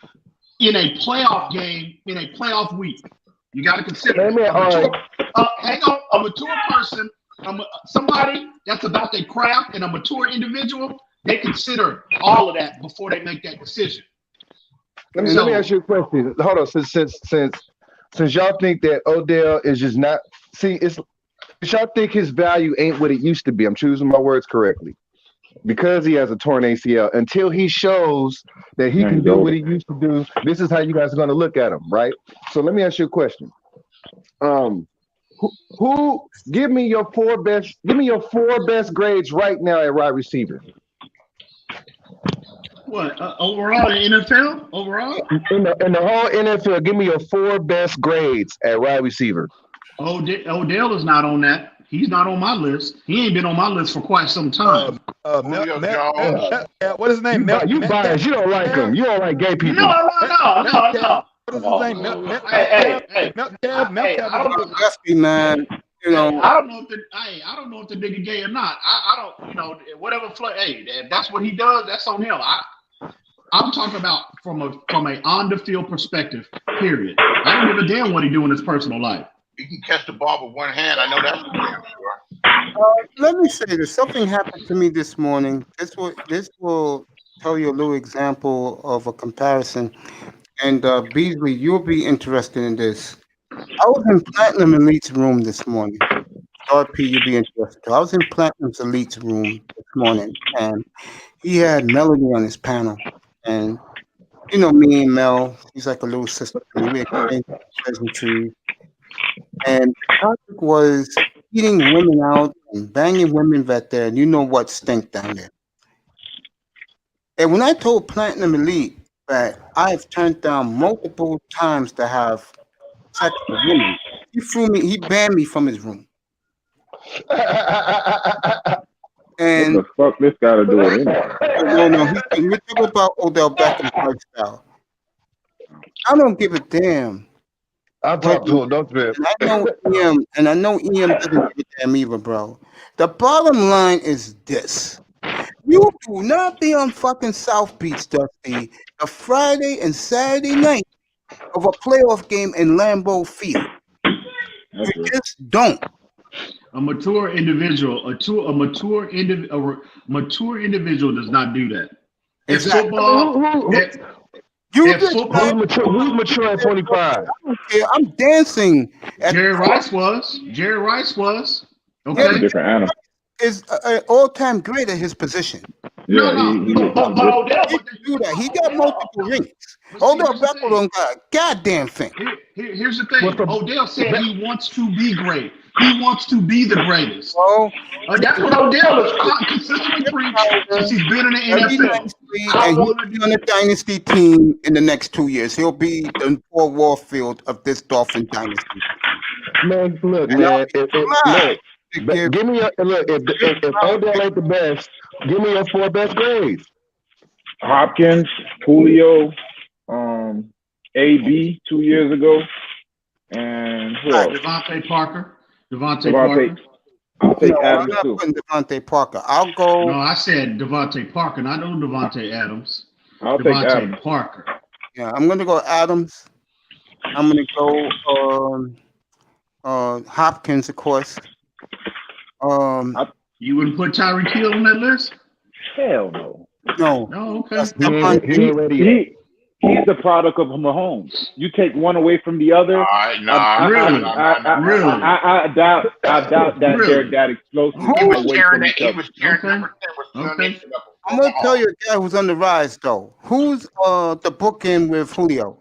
Speaker 2: in a playoff game, in a playoff week. You got to consider. Hang on, a mature person, somebody that's about their craft, and a mature individual, they consider all of that before they make that decision.
Speaker 3: Let me ask you a question. Hold on, since y'all think that Odell is just not y'all think his value ain't what it used to be. I'm choosing my words correctly. Because he has a torn ACL, until he shows that he can do what he used to do, this is how you guys are going to look at him, right? So let me ask you a question. Who give me your four best grades right now at wide receiver?
Speaker 2: What, overall in NFL? Overall?
Speaker 3: In the whole NFL, give me your 4 best grades at wide receiver.
Speaker 2: Odell is not on that. He's not on my list. He ain't been on my list for quite some time.
Speaker 4: What is his name?
Speaker 3: You biased. You don't like him. You don't like gay people.
Speaker 2: No.
Speaker 4: What is his name?
Speaker 1: Man. You know,
Speaker 2: I don't know if the nigga gay or not. I don't, whatever. Hey, that's what he does. That's on him. I'm talking about from a on the field perspective. Period. I don't give a damn what he do in his personal life.
Speaker 9: He can catch the ball with one hand. I know that's for damn sure.
Speaker 1: let me say this. Something happened to me this morning. This will tell you a little example of a comparison. And Beasley, you'll be interested in this. I was in Platinum Elite's room this morning. RP, you'll be interested too. I was in Platinum's Elite's room this morning, and he had Melody on his panel. And me and Mel, he's like a little sister. We exchanged pleasantries. And the topic was eating women out and banging women that there, and you know what stink down there. And when I told Platinum Elite that I've turned down multiple times to have sex with women, he banned me from his room. And
Speaker 10: what the fuck this got to do with anything?
Speaker 1: No, we talk about Odell Beckham's lifestyle. I don't give a damn.
Speaker 3: I'll talk to him, don't trip.
Speaker 1: And I know EM doesn't give a damn either, bro. The bottom line is this. You do not be on fucking South Beach, Dusty, a Friday and Saturday night of a playoff game in Lambeau Field. You just don't.
Speaker 2: A mature individual does not do that. It's football.
Speaker 3: Who's mature at 25?
Speaker 1: I don't care. I'm dancing.
Speaker 2: Jerry Rice was. Okay.
Speaker 10: Different animal.
Speaker 1: Is an all-time great at his position.
Speaker 10: Yeah,
Speaker 1: he can do that. He got multiple rings. Odell Beckham don't got a goddamn thing.
Speaker 2: Here's the thing. Odell said he wants to be great. He wants to be the greatest. That's what Odell is consistently preaching since he's been in the NFL.
Speaker 1: And he'll be on a dynasty team in the next 2 years. He'll be the Paul Warfield of this Dolphin dynasty.
Speaker 3: Man, look, man. Give me if Odell ain't the best, give me your 4 best grades.
Speaker 10: Hopkins, Julio, AB 2 years ago, and who else?
Speaker 2: Devontae Parker.
Speaker 10: I'll take Adams too.
Speaker 1: Devontae Parker. I'll go.
Speaker 2: No, I said Devontae Parker, and I know Devontae Adams.
Speaker 10: I'll take Adams.
Speaker 2: Parker.
Speaker 1: Yeah, I'm gonna go Adams. I'm gonna go Hopkins, of course.
Speaker 2: You wouldn't put Tyreek Hill on that list?
Speaker 10: Hell no.
Speaker 2: No,
Speaker 10: okay. He's the product of Mahomes. You take one away from the other.
Speaker 9: I
Speaker 10: doubt that they're that explosive.
Speaker 9: He was carrying number 10.
Speaker 1: I'm gonna tell you a guy who's on the rise though. Who's the bookend with Julio?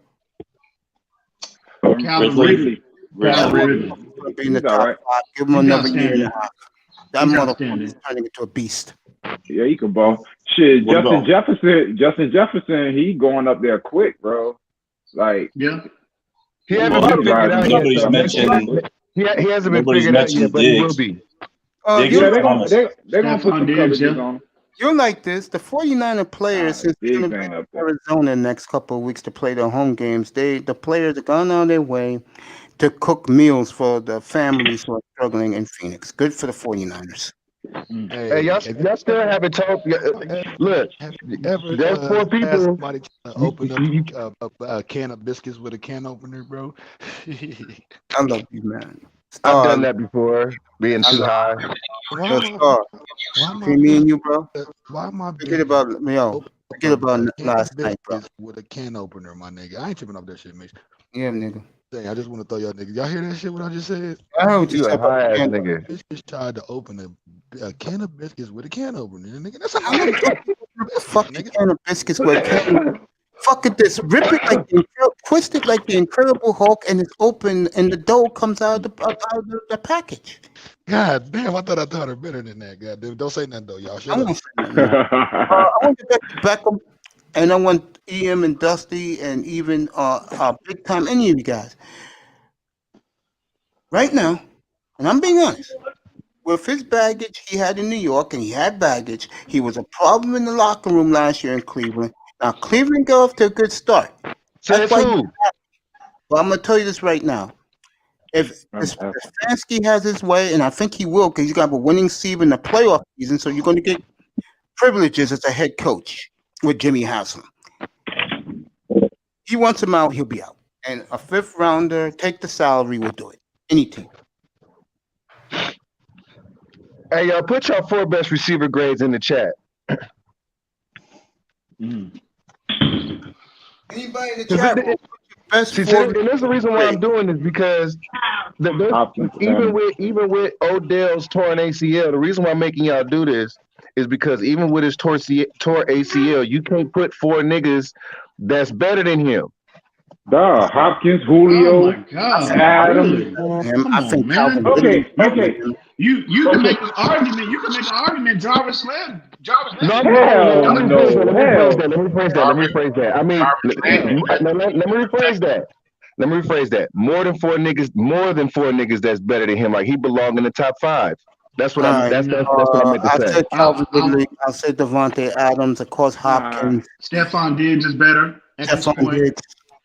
Speaker 2: Calvin Ridley.
Speaker 1: Be in the top 5. Give him another year and a half. That motherfucker is turning into a beast.
Speaker 10: Yeah, he can ball. Shit,
Speaker 5: What
Speaker 10: Justin
Speaker 5: about?
Speaker 10: Jefferson, he going up there quick, bro. Like,
Speaker 2: Yeah.
Speaker 3: He hasn't
Speaker 5: Well,
Speaker 3: been figured out yet,
Speaker 5: nobody's
Speaker 3: though.
Speaker 5: mentioned.
Speaker 3: He hasn't been
Speaker 5: Nobody's
Speaker 3: figured out yet,
Speaker 5: mentioned
Speaker 3: but he will
Speaker 5: Diggs.
Speaker 3: be.
Speaker 5: Diggs
Speaker 10: yeah,
Speaker 5: is
Speaker 10: they're
Speaker 5: on
Speaker 10: gonna put
Speaker 2: Stephon
Speaker 10: some
Speaker 2: Diggs,
Speaker 10: coverages
Speaker 2: yeah.
Speaker 10: on him.
Speaker 1: You're like this. The 49er players, since they're
Speaker 10: Diggs
Speaker 1: going to be
Speaker 10: ain't
Speaker 1: in
Speaker 10: up there.
Speaker 1: Arizona next couple of weeks to play their home games, the players are going on their way to cook meals for the families who are struggling in Phoenix. Good for the 49ers.
Speaker 3: Hey, y'all still haven't told. Look,
Speaker 4: Have you ever
Speaker 3: there's 4
Speaker 4: had
Speaker 3: people.
Speaker 4: somebody trying to open up a can of biscuits with a can opener, bro?
Speaker 1: I love you, man.
Speaker 3: I've done
Speaker 1: Star,
Speaker 3: that before, being too high.
Speaker 4: Why am I?
Speaker 1: Star.
Speaker 4: Why am I?
Speaker 1: Between me and you, bro.
Speaker 4: Why am I?
Speaker 1: Forget about last night, bro.
Speaker 4: Biscuits with a can opener, my nigga. I ain't tripping off that shit, Mitch.
Speaker 1: Yeah, nigga.
Speaker 4: Dang, I just want to throw y'all niggas. Y'all hear that shit? What I just said?
Speaker 1: I heard what you
Speaker 3: You
Speaker 1: said
Speaker 3: a
Speaker 1: about
Speaker 3: high ass
Speaker 1: the can.
Speaker 3: nigga.
Speaker 4: Bitch just tried to open a can of biscuits with a can opener, nigga. That's a
Speaker 1: Fucking can of biscuits with a can. Fuck it, this. Rip it like twist it like the Incredible Hulk, and it's open, and the dough comes out of the package.
Speaker 4: God damn, I thought her better than that. God damn, don't say nothing though, y'all. Shut
Speaker 1: I
Speaker 4: up.
Speaker 1: won't say nothing. I want to get back to Beckham, and I want EM and Dusty, and even big time any of you guys. Right now, and I'm being honest, with his baggage he had in New York, and he had baggage, he was a problem in the locker room last year in Cleveland. Now Cleveland got off to a good start.
Speaker 3: Says who?
Speaker 1: Well, I'm gonna tell you this right now. If Stefanski has his way, and I think he will, because you got a winning season in the playoff season, so you're going to get privileges as a head coach with Jimmy Haslam. He wants him out, he'll be out. And a 5th rounder, take the salary, will do it. Any team.
Speaker 3: Hey, y'all, put your 4 best receiver grades in the chat.
Speaker 1: Anybody in the chat? Best
Speaker 3: See, and that's the reason why I'm doing this, because even with Odell's torn ACL, the reason why I'm making y'all do this is because even with his tore ACL, you can't put 4 niggas that's better than him.
Speaker 10: Hopkins, Julio,
Speaker 2: Oh my God,
Speaker 10: Adams.
Speaker 1: I think Calvin.
Speaker 10: Okay.
Speaker 2: You can make an argument. You can make an argument. Jarvis Landry.
Speaker 3: Let me rephrase that. I mean, let me rephrase that. Let me rephrase that. More than 4 niggas that's better than him. Like, he belong in the top 5. That's what I meant to say.
Speaker 1: I said Calvin Ridley. I said Devontae Adams. Of course, Hopkins.
Speaker 2: Stephon Diggs is better at this point.
Speaker 1: Diggs.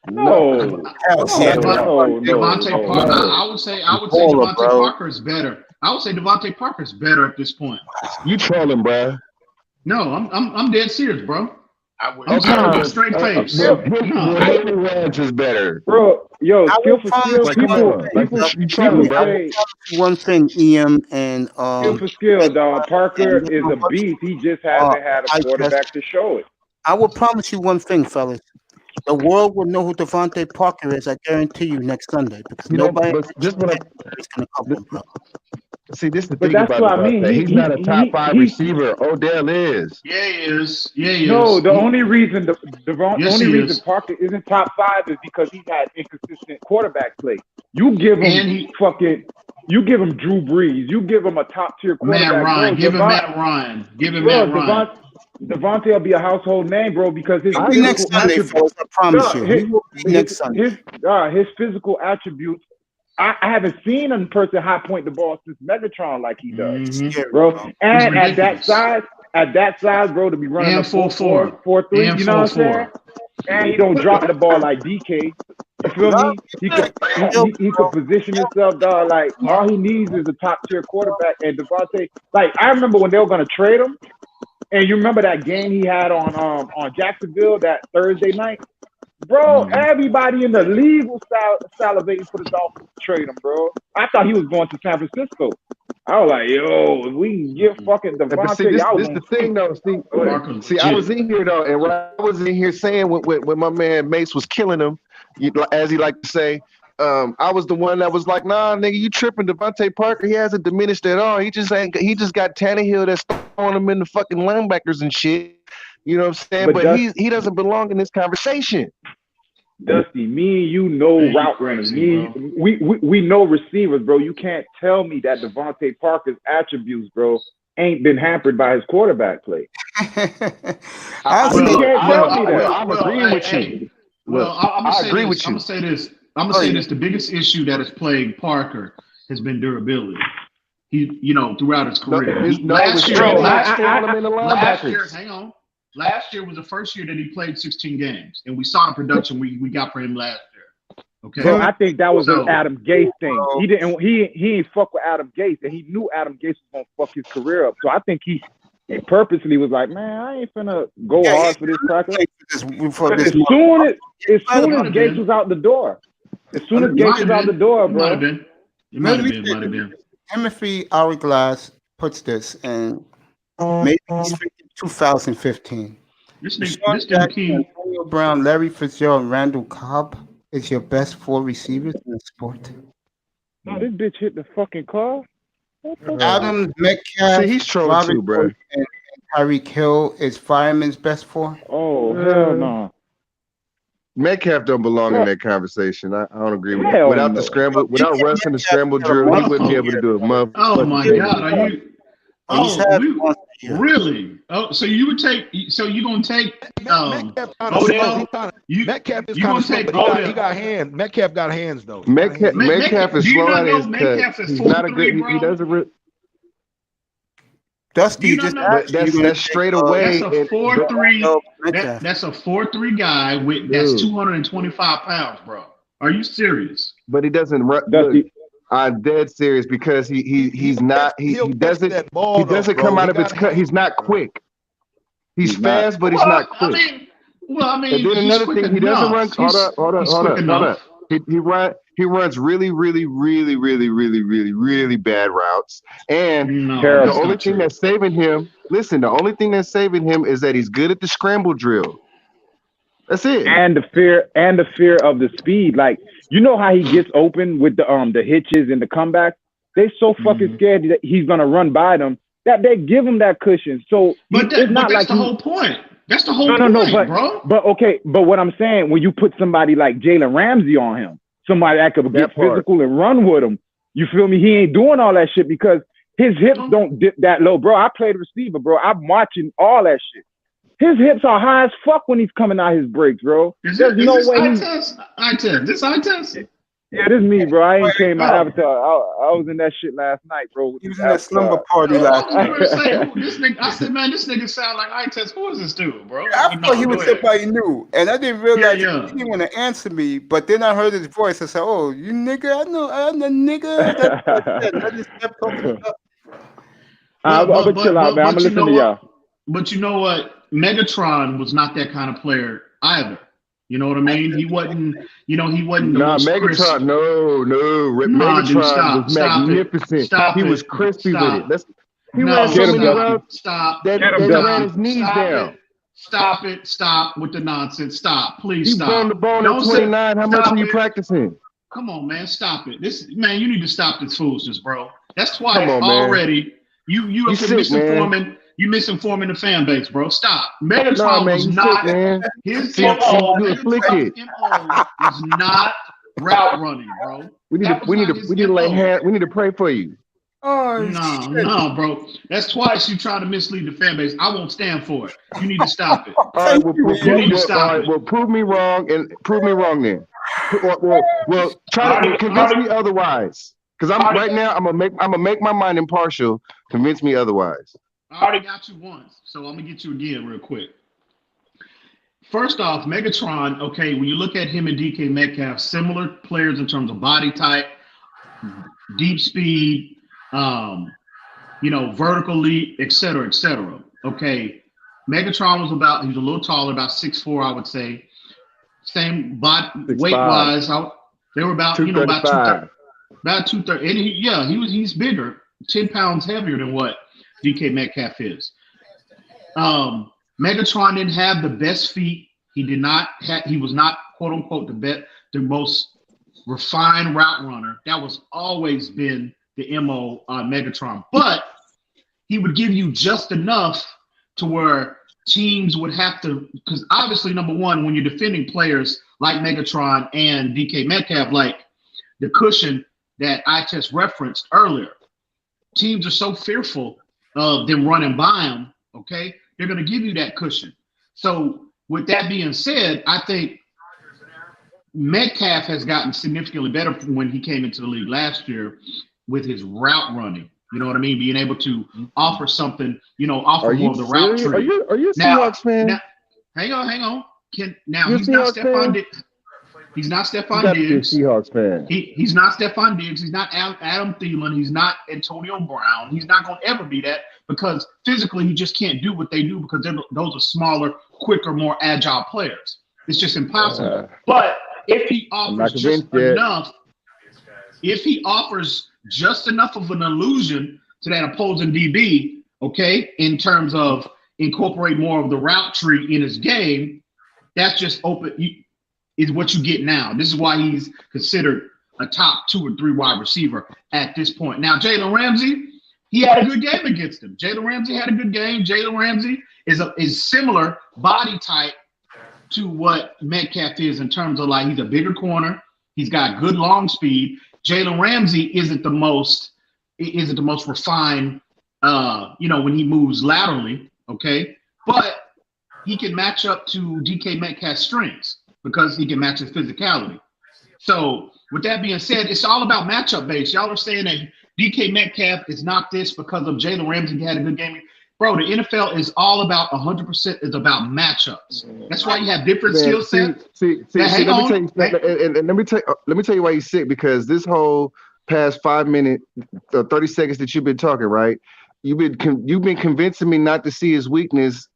Speaker 10: No.
Speaker 2: Devontae Parker. I would say Devontae Parker is better. I would say Devontae Parker is better at this point.
Speaker 3: You trolling, bro?
Speaker 2: No, I'm dead serious, bro. I'm telling you straight face.
Speaker 3: Henry Ruggs is better,
Speaker 10: bro. Yo, skill for skill. People
Speaker 1: say one thing, EM and
Speaker 10: skill for skill, dog. Parker is a beast. He just hasn't had a quarterback to show it.
Speaker 1: I will promise you one thing, fellas. The world will know who Devontae Parker is. I guarantee you next Sunday, because nobody is going to cover him, bro.
Speaker 3: See, this is the thing about what I mean. He's not a top 5 receiver. Odell is.
Speaker 2: Yeah, he is. Yeah, he is.
Speaker 10: No, the only reason reason Parker isn't top 5 is because he's had inconsistent quarterback play. You give him you give him Drew Brees. You give him a top tier quarterback.
Speaker 2: Matt Ryan. Give him Matt Ryan. Devontae will be a household name, bro, because his
Speaker 1: next Sunday, folks, I promise you. He will be next Sunday.
Speaker 10: His physical attributes. I haven't seen a person high point the ball since Megatron like he does, bro. And at that size, bro, to be running a 4-4, 4-3, you know what I'm saying? And he don't drop the ball like DK. You feel me? He could position himself, dog. Like, all he needs is a top tier quarterback. And Devontae, like, I remember when they were gonna trade him, and you remember that game he had on Jacksonville that Thursday night? Bro, everybody in the league was salivating for the Dolphins to trade him, bro. I thought he was going to San Francisco. I was like, yo, we can get fucking Devontae.
Speaker 3: This the thing, though. See, I was in here, though, and when I was in here saying when my man Mace was killing him, as he liked to say, I was the one that was like, nah, nigga, you tripping. Devontae Parker, he hasn't diminished at all. He just got Tannehill that's throwing him in the fucking linebackers and shit. You know what I'm saying? But he doesn't belong in this conversation.
Speaker 10: Dusty, me and you know route runners. We know receivers, bro. You can't tell me that Devontae Parker's attributes, bro, ain't been hampered by his quarterback play.
Speaker 4: I'm agreeing with you.
Speaker 2: Well, I'm gonna say this. I'm gonna say this. The biggest issue that has plagued Parker has been durability. He, throughout his career. Last year was the first year that he played 16 games, and we saw the production we got for him last year. Okay,
Speaker 10: bro, I think that was an Adam Gase thing. He ain't fuck with Adam Gase, and he knew Adam Gase was gonna fuck his career up. So I think he purposely was like, man, I ain't finna go hard for this practice. As soon as Gase was out the door, bro.
Speaker 2: Might have been.
Speaker 1: Timothy Hourglass puts this, and maybe he's 2015.
Speaker 2: This nigga Key.
Speaker 1: Antonio Brown, Larry Fitzgerald, and Randall Cobb is your best 4 receivers in the sport.
Speaker 10: No, this bitch hit the fucking car.
Speaker 1: Adam Metcalf,
Speaker 3: see, he's trolling too, bro.
Speaker 1: And Tyreek Hill is Fireman's best 4.
Speaker 10: Oh, hell no.
Speaker 3: Metcalf don't belong in that conversation. I don't agree with that. Without the scramble, without Russ and the scramble drill, he wouldn't be able to do it.
Speaker 2: Oh my God, are you? Really? Oh, so you would take? So you gonna take?
Speaker 4: Metcalf is kind of slow, but he got hands. Metcalf got hands though.
Speaker 3: Metcalf is slow at his cut. He's not a good. He doesn't.
Speaker 1: Dusty
Speaker 3: that's straight away.
Speaker 2: That's a 4.3. That's a 4.3 guy that's 225 pounds, bro. Are you serious?
Speaker 3: But he doesn't run. I'm dead serious because he's not. He doesn't come out of his cut. He's not quick. He's fast, but he's not quick.
Speaker 2: I mean,
Speaker 3: and then another thing, he doesn't run. Hold up. He runs really bad routes. And the only thing that's saving him, the only thing that's saving him is that he's good at the scramble drill. That's it.
Speaker 10: And the fear of the speed. Like, you know how he gets open with the hitches and the comeback? They're so fucking scared that he's gonna run by them that they give him that cushion. So it's not like
Speaker 2: the whole point. That's the whole point, bro.
Speaker 10: But what I'm saying, when you put somebody like Jalen Ramsey on him, somebody that could get physical and run with him, you feel me? He ain't doing all that shit because his hips don't dip that low, bro. I played receiver, bro. I'm watching all that shit. His hips are high as fuck when he's coming out his breaks, bro.
Speaker 2: There's no way. Eye test. This eye test.
Speaker 10: Yeah, this is me, bro. I ain't changed my avatar. I was in that shit last night, bro.
Speaker 1: He was in that slumber party last night.
Speaker 2: I said, man, this nigga sound like eye test. Who is this dude, bro?
Speaker 1: I thought he was somebody new, and I didn't realize he didn't want to answer me. But then I heard his voice. I said, "Oh, you nigga, I know, I'm the nigga." I just kept talking about.
Speaker 10: I'm gonna chill out, man. I'm gonna listen to y'all.
Speaker 2: But you know what? Megatron was not that kind of player either. You know what I mean? He wasn't.
Speaker 3: Megatron.
Speaker 2: Crisp.
Speaker 3: No. Megatron was magnificent. He was crispy with it. He ran so many routes.
Speaker 2: Stop.
Speaker 3: That he ran his knees down.
Speaker 2: Stop it. Stop with the nonsense. Stop. Please stop.
Speaker 3: He burned the bone at 29. How much are you practicing?
Speaker 2: Come on, man. Stop it. You need to stop this foolishness, bro. That's why already you have been misinforming. You misinforming the fan base, bro. Stop. Megatron was not his MO. Was not route running, bro.
Speaker 3: We need to pray for you.
Speaker 1: Oh
Speaker 2: no, bro. That's twice you try to mislead the fan base. I won't stand for it. You need to stop it.
Speaker 3: All right, well, prove me wrong then. Well, try to convince me otherwise. Because I'm gonna make my mind impartial. Convince me otherwise.
Speaker 2: I already got you once, so I'm gonna get you again real quick. First off, Megatron, okay, when you look at him and DK Metcalf, similar players in terms of body type, deep speed, vertical leap, et cetera, okay. Megatron he's a little taller, about 6'4", I would say. Same body, weight-wise, they were about 230. About 230. And he's bigger, 10 pounds heavier than what DK Metcalf is. Megatron didn't have the best feet. He was not, quote unquote, the most refined route runner. That was always been the MO on Megatron. But he would give you just enough to where teams would have to, because obviously, number one, when you're defending players like Megatron and DK Metcalf, like the cushion that I just referenced earlier, teams are so fearful of them running by him, okay, they're going to give you that cushion. So with that being said, I think Metcalf has gotten significantly better from when he came into the league last year with his route running. You know what I mean? Being able to offer something, offer more of the route tree.
Speaker 3: Are you a Seahawks fan?
Speaker 2: Now, hang on. He's not Stephon Diggs. He's not Stephon Diggs.
Speaker 3: Seahawks fan.
Speaker 2: He's not Stephon Diggs. He's not Adam Thielen. He's not Antonio Brown. He's not going to ever be that because physically he just can't do what they do because those are smaller, quicker, more agile players. It's just impossible. But if he offers just enough of an illusion to that opposing DB, okay, in terms of incorporate more of the route tree in his game, that's just is what you get now. This is why he's considered a top 2 or 3 wide receiver at this point. Now, Jalen Ramsey, he had a good game against him. Jalen Ramsey had a good game. Jalen Ramsey is similar body type to what Metcalf is in terms of like he's a bigger corner. He's got good long speed. Jalen Ramsey isn't the most refined, when he moves laterally, okay? But he can match up to DK Metcalf's strengths because he can match his physicality. So with that being said, it's all about matchup base. Y'all are saying that DK Metcalf is not this because of Jalen Ramsey had a good game. Bro, the NFL is all about 100% is about matchups. That's why you have different skill sets.
Speaker 3: Let me tell you why he's sick, because this whole past 5 minutes, 30 seconds that you've been talking, right? You've been convincing me not to see his weakness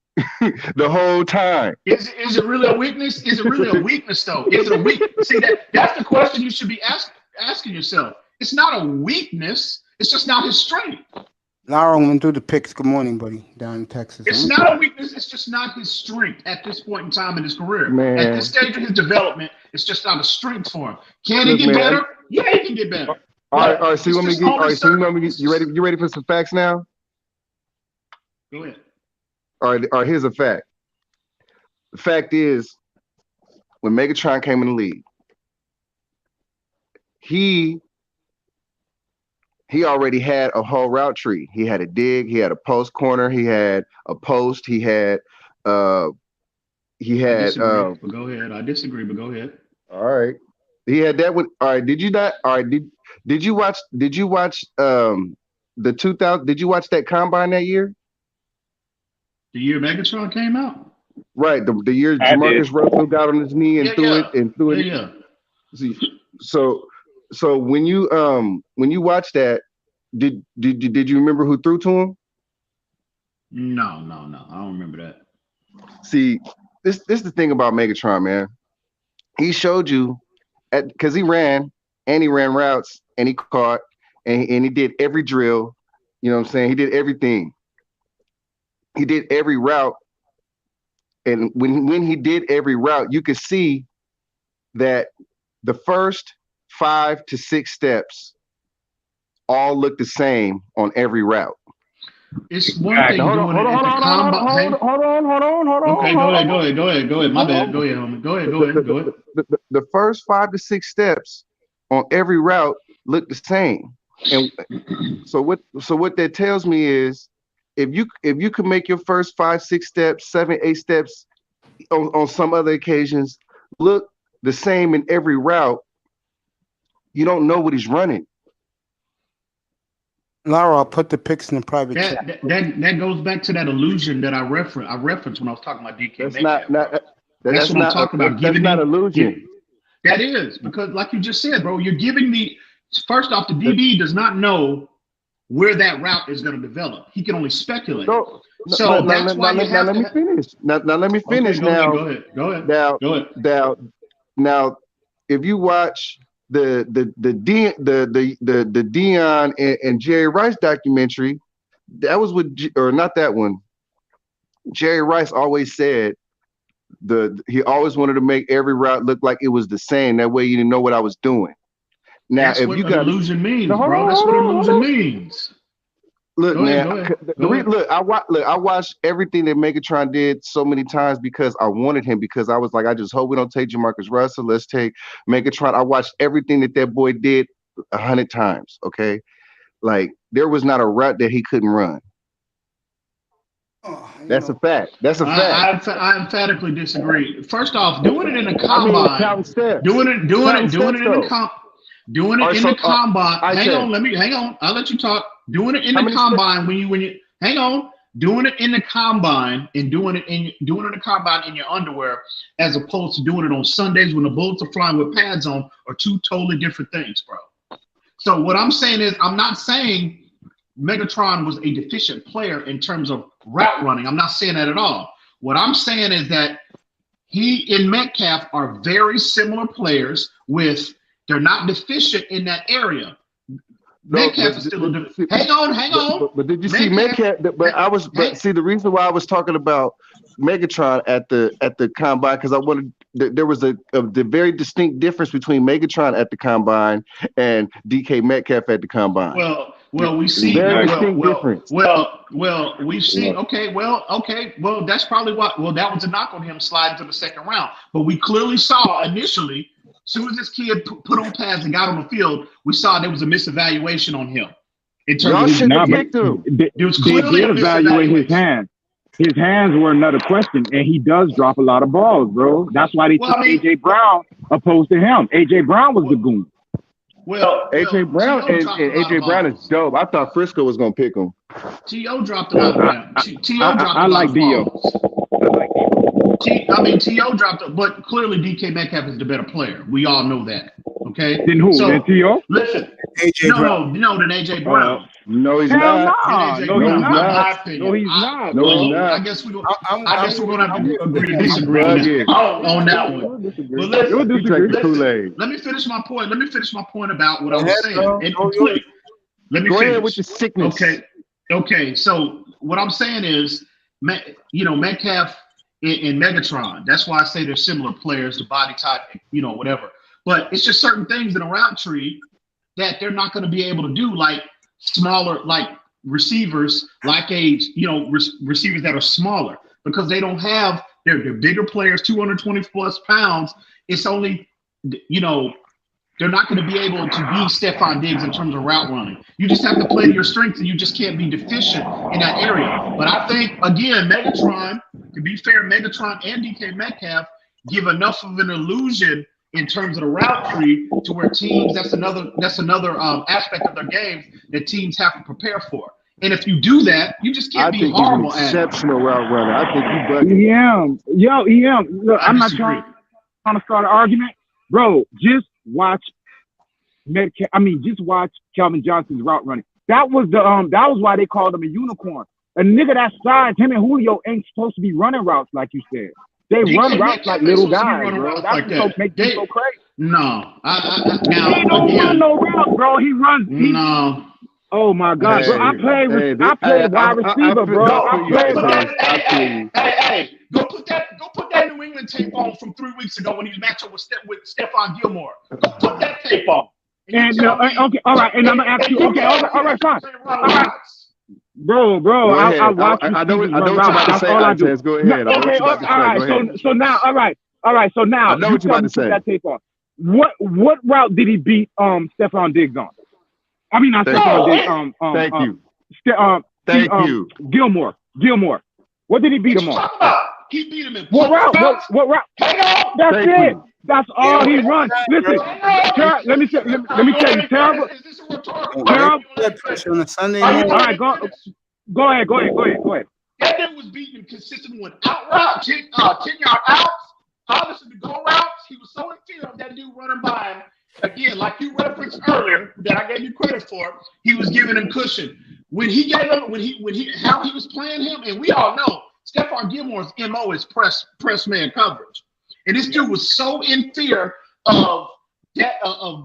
Speaker 3: the whole time.
Speaker 2: Is it really a weakness? Is it really a weakness though? Is it a weakness? See, that's the question you should be asking yourself. It's not a weakness. It's just not his strength.
Speaker 1: Lara went through the picks. Good morning, buddy, down in Texas.
Speaker 2: It's not a weakness. It's just not his strength at this point in time in his career.
Speaker 3: Man.
Speaker 2: At this stage of his development, it's just not a strength for him. Can he get better? Yeah, he can get better.
Speaker 3: All right. So you ready for some facts now?
Speaker 2: Go ahead.
Speaker 3: All right. Here's a fact. The fact is, when Megatron came in the league, he already had a whole route tree. He had a dig, he had a post corner, he had a post, he had
Speaker 2: But go ahead. I disagree, but go ahead.
Speaker 3: All right. He had that one. All right. Did you not? All right. Did you watch the 2000? Did you watch that combine that year?
Speaker 2: The year Megatron came out?
Speaker 3: Right. The year Jamarcus Russell got on his knee and threw it.
Speaker 2: Yeah.
Speaker 3: See, so when you watch that, did you remember who threw to him?
Speaker 2: No. I don't remember that.
Speaker 3: See, this is the thing about Megatron, man. He showed you because he ran routes and he caught and he did every drill. You know what I'm saying? He did everything. He did every route. And when he did every route, you could see that the first 5 to 6 steps all look the same on every route.
Speaker 2: It's one thing doing it at the combine.
Speaker 3: Hold on.
Speaker 2: Okay, go ahead. My bad. Go ahead, homie. Go ahead.
Speaker 3: The first 5 to 6 steps on every route look the same. And so what that tells me is if you could make your first 5, 6 steps, 7, 8 steps on some other occasions look the same in every route, you don't know what he's running.
Speaker 1: Lara, I'll put the picks in the private chat.
Speaker 2: That goes back to that illusion that I referenced when I was talking about DK.
Speaker 3: That's what I'm talking about. That's not illusion.
Speaker 2: That is, because like you just said, bro, you're giving first off, the DB does not know where that route is going to develop. He can only speculate. Let me
Speaker 3: finish. Now let me finish.
Speaker 2: Okay, go ahead.
Speaker 3: Now, if you watch the Dion and Jerry Rice documentary, that was not that one. Jerry Rice always said he always wanted to make every route look like it was the same. That way you didn't know what I was doing. Now,
Speaker 2: that's what illusion means, bro. That's what illusion means.
Speaker 3: Look, man. Look, I watched everything that Megatron did so many times because I wanted him. Because I was like, I just hope we don't take Jamarcus Russell. Let's take Megatron. I watched everything that boy did 100 times. Okay, like there was not a route that he couldn't run. That's a fact. That's a fact.
Speaker 2: I emphatically disagree. First off, doing it in the combine, doing it in the combine. Hang on. I'll let you talk. Doing it in the combine doing it in the combine and doing it in the combine in your underwear, as opposed to doing it on Sundays when the bullets are flying with pads on, are two totally different things, bro. So what I'm saying is, I'm not saying Megatron was a deficient player in terms of route running. I'm not saying that at all. What I'm saying is that he and Metcalf are very similar players they're not deficient in that area. Metcalf is still hang on.
Speaker 3: But did you see Metcalf? See, the reason why I was talking about Megatron at the combine, because I wanted there was a very distinct difference between Megatron at the combine and DK Metcalf at the combine.
Speaker 2: Well, we see
Speaker 3: very distinct difference.
Speaker 2: Well, we've seen. Okay. Well, that's probably what. Well, that was a knock on him sliding to the second round. But we clearly saw initially, as soon as this kid put on pads and got on the field, we saw there was a misevaluation on him. In terms of
Speaker 10: it was clearly a evaluate his hands. His hands were another question, and he does drop a lot of balls, bro. That's why they took AJ Brown opposed to him. AJ Brown was the goon.
Speaker 3: AJ Brown and AJ Brown is dope. I thought Frisco was gonna pick him.
Speaker 2: T.O. dropped a lot of balls.
Speaker 10: I like D.O.
Speaker 2: T.O. dropped it, but clearly DK Metcalf is the better player. We all know that. Okay.
Speaker 10: Then who? Then T.O.?
Speaker 2: Listen.
Speaker 1: AJ Brown.
Speaker 2: Then AJ Brown.
Speaker 3: No, he's not.
Speaker 10: No, he's not.
Speaker 2: I guess we're gonna have to agree to disagree on that one. But let me finish my point. Let me finish my point about what I was saying. Let me
Speaker 3: go
Speaker 2: finish.
Speaker 3: ahead with your sickness.
Speaker 2: Okay. So what I'm saying is, Metcalf and Megatron. That's why I say they're similar players, the body type, whatever. But it's just certain things in a route tree that they're not going to be able to do, like smaller, like receivers, receivers that are smaller, because they don't have. They're bigger players, 220 plus pounds. It's only, they're not going to be able to be Stephon Diggs in terms of route running. You just have to play to your strengths, and you just can't be deficient in that area. But I think, again, Megatron, to be fair, Megatron and DK Metcalf give enough of an illusion in terms of the route tree to where teams, that's another aspect of their games that teams have to prepare for. And if you do that, you just can't be horrible at it.
Speaker 3: Exceptional route runner. I think you
Speaker 10: EM. Look, I'm not trying to start an argument. Bro, just watch just watch Calvin Johnson's route running. That was why they called him a unicorn. A nigga that size, him and Julio ain't supposed to be running routes like you said. They run routes like little guys, bro. That's what makes them so crazy.
Speaker 2: No,
Speaker 10: he don't run no routes, bro. He runs.
Speaker 2: No.
Speaker 10: Oh my God, bro! I played wide receiver, bro.
Speaker 2: Hey, go put that New England tape on from 3 weeks ago when he was matched up with Stephon Gilmore. Go put that tape on.
Speaker 10: And okay, all right, and I'm gonna ask you. Okay, all right, fine. All right. Bro, I watch you.
Speaker 3: I know what you're about to say. All I do. Go ahead.
Speaker 10: Okay, all right. So now, all right. So now,
Speaker 3: I know what you're about to say.
Speaker 10: That tape on. What route did he beat Stephon Diggs on? I mean, not Stephon Diggs.
Speaker 3: Thank you.
Speaker 10: Gilmore. What did he beat him on?
Speaker 2: He beat him in
Speaker 10: what route? What route? That's it. That's all he runs. Listen, let me tell you, terrible.
Speaker 1: Pressure on a Sunday.
Speaker 10: All right, go ahead.
Speaker 2: That dude was beating consistent with out route, 10-yard outs. Obviously, the go routes, he was so in fear of that dude running by him. Again, like you referenced earlier, that I gave you credit for, he was giving him cushion. When he how he was playing him, and we all know Stephon Gilmore's MO is press man coverage. And this dude was so in fear of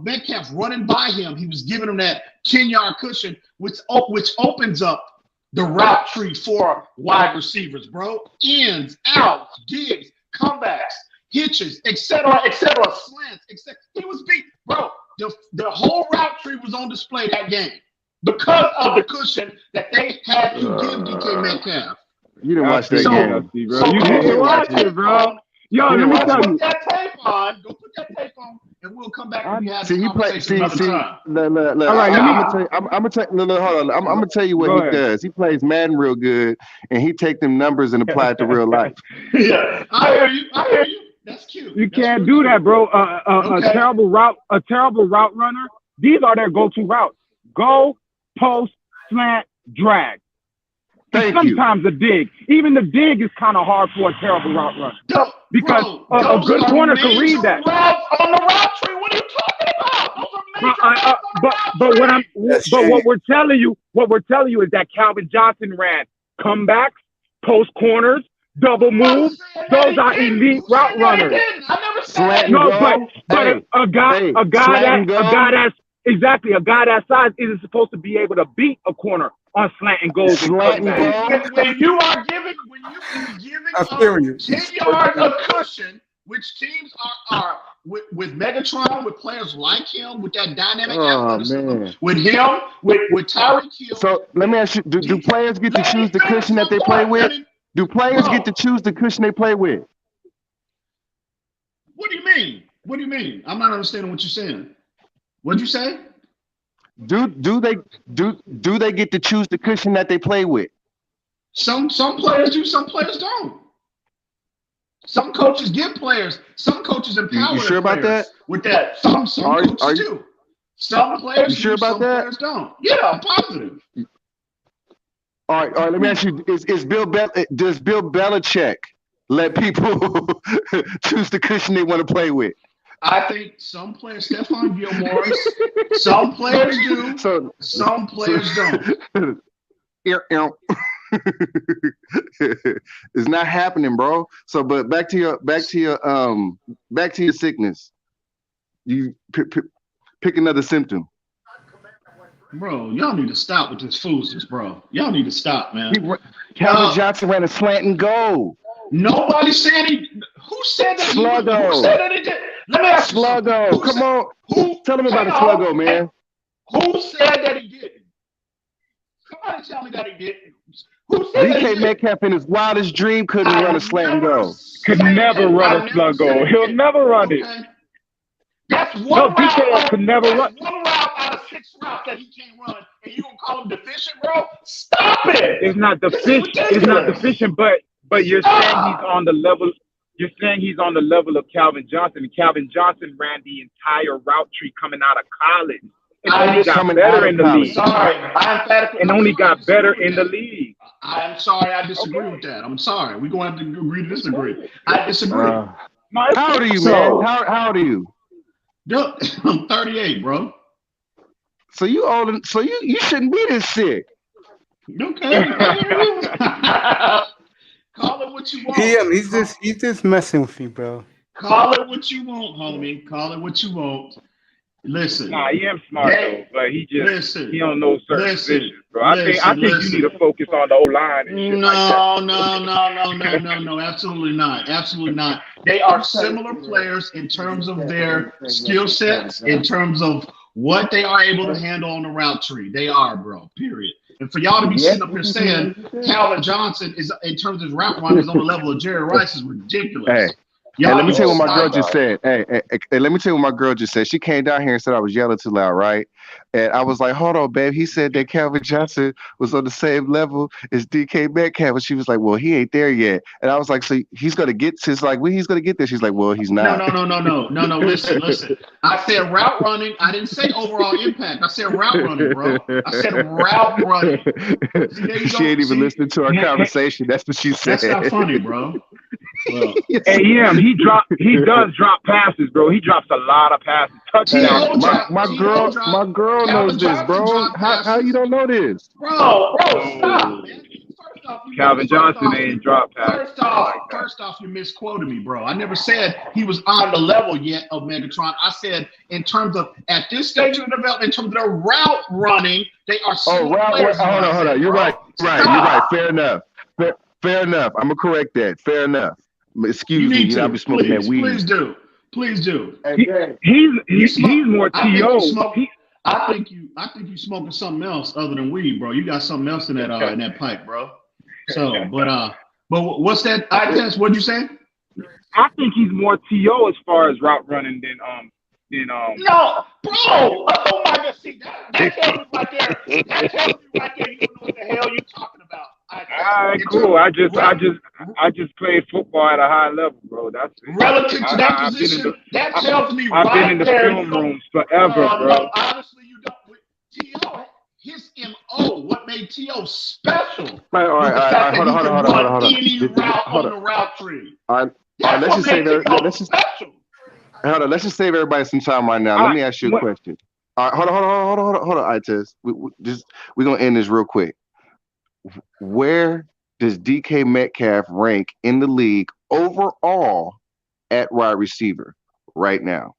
Speaker 2: Metcalf running by him, he was giving him that 10-yard cushion, which opens up the route tree for wide receivers, bro. Ins, outs, digs, comebacks, hitches, etc., slants, etc. He was beat, bro. The whole route tree was on display that game because of the cushion that they had to give DK Metcalf.
Speaker 3: You didn't watch that game, bro.
Speaker 10: You didn't watch it, bro. Yo, let me tell you.
Speaker 2: Go put that tape on and we'll come back and we have
Speaker 3: See,
Speaker 2: this
Speaker 3: he play.
Speaker 2: conversation
Speaker 3: See,
Speaker 2: another time.
Speaker 3: look.
Speaker 10: All right,
Speaker 3: I'm gonna tell. Look, hold on. I'm gonna tell you what
Speaker 10: Go
Speaker 3: he
Speaker 10: ahead.
Speaker 3: does. He plays Madden real good, and he take them numbers and apply it to real life.
Speaker 2: Yeah, I hear you. That's cute.
Speaker 10: You
Speaker 2: That's
Speaker 10: can't
Speaker 2: real
Speaker 10: do
Speaker 2: cute.
Speaker 10: that, bro.
Speaker 2: Okay.
Speaker 10: A terrible route runner. These are their go-to routes: go, post, slant, drag. And
Speaker 3: Thank you.
Speaker 10: sometimes a dig. Even the dig is kind of hard for a terrible route runner because
Speaker 2: Bro,
Speaker 10: a good
Speaker 2: those are
Speaker 10: corner can read
Speaker 2: major
Speaker 10: that.
Speaker 2: routes on the route tree. What are you talking about? Those are major routes on the route tree.
Speaker 10: But what we're telling you is that Calvin Johnson ran comebacks, post corners, double moves. Those are elite route runners.
Speaker 2: I never said
Speaker 3: Slant
Speaker 10: No,
Speaker 3: and go.
Speaker 10: but
Speaker 3: Hey,
Speaker 10: a guy
Speaker 3: slant and go.
Speaker 10: a guy that size isn't supposed to be able to beat a corner on slant and goes and
Speaker 3: Slant and
Speaker 10: cutbacks.
Speaker 3: go.
Speaker 2: when you are giving
Speaker 8: I feel you.
Speaker 2: 10 yards of cushion, which teams are with Megatron, with players like him, with that dynamic athleticism,
Speaker 3: man.
Speaker 2: with him, with Tyreek Hill.
Speaker 3: So let me ask you: Do players get to choose the cushion that they play with? Do players get to choose the cushion they play with?
Speaker 2: What do you mean? What do you mean? I'm not understanding what you're saying. What'd you say?
Speaker 3: Do they get to choose the cushion that they play with?
Speaker 2: Some players do, some players don't. Some coaches give players, some coaches empower
Speaker 3: You sure
Speaker 2: their
Speaker 3: about
Speaker 2: players
Speaker 3: that?
Speaker 2: with that. Some coaches do. Some players
Speaker 3: You sure
Speaker 2: do,
Speaker 3: about
Speaker 2: some
Speaker 3: that?
Speaker 2: players don't. Yeah, I'm positive.
Speaker 3: All right. Let me ask you: does Bill Belichick let people choose the cushion they want to play with?
Speaker 2: I think some players, Stephon Gilmore, some players do, some players don't.
Speaker 3: It's not happening, bro. So, but back to your sickness. You pick another symptom.
Speaker 2: Bro, y'all need to stop with this foolishness, bro. Y'all need to stop, man.
Speaker 3: Calvin Johnson ran a slant and go.
Speaker 2: Nobody said he. Who said that?
Speaker 3: Sluggo.
Speaker 2: Who said that he did? Let me ask you
Speaker 3: Sluggo.
Speaker 2: something.
Speaker 3: Come on. Tell him about the Sluggo, man.
Speaker 2: Who said that he didn't? Somebody tell me that he didn't. Who said that he
Speaker 3: DK
Speaker 2: didn't?
Speaker 3: Metcalf in his wildest dream couldn't run a slant and go.
Speaker 10: Could never run a Sluggo. He'll never run it.
Speaker 2: That's one route.
Speaker 10: DK could never run.
Speaker 2: One route out of 6 routes that he can't run, and you gonna call him deficient, bro? Stop it!
Speaker 10: It's not deficient. It's not deficient, but you're saying he's on the level. You're saying he's on the level of Calvin Johnson. And Calvin Johnson ran the entire route tree coming out of college. And only got better in the league.
Speaker 2: Sorry, I emphatically.
Speaker 10: And only got better in the league.
Speaker 2: I'm sorry, I disagree with that. I'm sorry. We're going to have to agree to disagree. I disagree.
Speaker 3: How old are you, man? How old are you?
Speaker 2: I'm 38, bro.
Speaker 3: So you old, so you shouldn't be this sick.
Speaker 2: Okay. Call it what you want.
Speaker 1: He's just messing with you, bro.
Speaker 2: Call it what you want, homie. Call it what you want. Listen.
Speaker 10: Nah, he am smart though, but he don't know certain positions, bro. I think you need to focus on the O-line and shit
Speaker 2: No, absolutely not. Absolutely not. They are similar players in terms of their skill sets, in terms of what they are able to handle on the route tree. They are, bro. Period. And for y'all to be sitting up here saying Calvin Johnson is, in terms of his route run, is on the level of Jerry Rice is ridiculous.
Speaker 3: Hey, let me tell you what my girl just said. Hey, let me tell you what my girl just said. She came down here and said I was yelling too loud, right? And I was like, hold on, babe. He said that Calvin Johnson was on the same level as DK Metcalf. And she was like, well, he ain't there yet. And I was like, so he's going to get, she's like, when he's going to get there? She's like, well, he's not.
Speaker 2: No. Listen. I said route running. I didn't say overall impact. I said route running, bro. I said route running.
Speaker 3: She ain't even listening to our conversation. That's what she said.
Speaker 2: That's not funny, bro. Well,
Speaker 10: he does drop passes, bro. He drops a lot of passes. Touchdowns.
Speaker 3: My girl knows this, bro. How you don't know this?
Speaker 2: Bro, stop, man.
Speaker 10: Calvin Johnson ain't drop passes.
Speaker 2: First off, you misquoted me, bro. I never said he was on the level yet of Megatron. I said in terms of at this stage of the development, in terms of their route running, they are similar players.
Speaker 3: Hold on. You're right. You're right. Fair enough. Fair enough. I'm gonna correct that. Fair enough. Excuse me. I'll be smoking that weed.
Speaker 2: Please do.
Speaker 10: He's more T.O.
Speaker 2: I think you smoking something else other than weed, bro. You got something else in that pipe, bro. So, but what's that eye test? What'd you say?
Speaker 10: I think he's more T.O. as far as route running than
Speaker 2: No, bro. Oh my God. See, that tells me right there. That tells me right there. You don't know what the hell you're talking about.
Speaker 10: All right, cool. I just played football at a high level, bro. That's it.
Speaker 2: Relative to that position, that tells me
Speaker 10: I've been
Speaker 2: right
Speaker 10: in the
Speaker 2: there.
Speaker 10: film rooms forever, bro.
Speaker 2: No, honestly, you don't. T.O. His MO, what made T.O. special?
Speaker 3: All right, hold on.
Speaker 2: Any route on the route tree.
Speaker 3: All right, let's just say that. Let's just save everybody some time right now. Let me ask you a question. All right, hold on. All right, Tess. We're gonna end this real quick. Where does DK Metcalf rank in the league overall at wide receiver right now?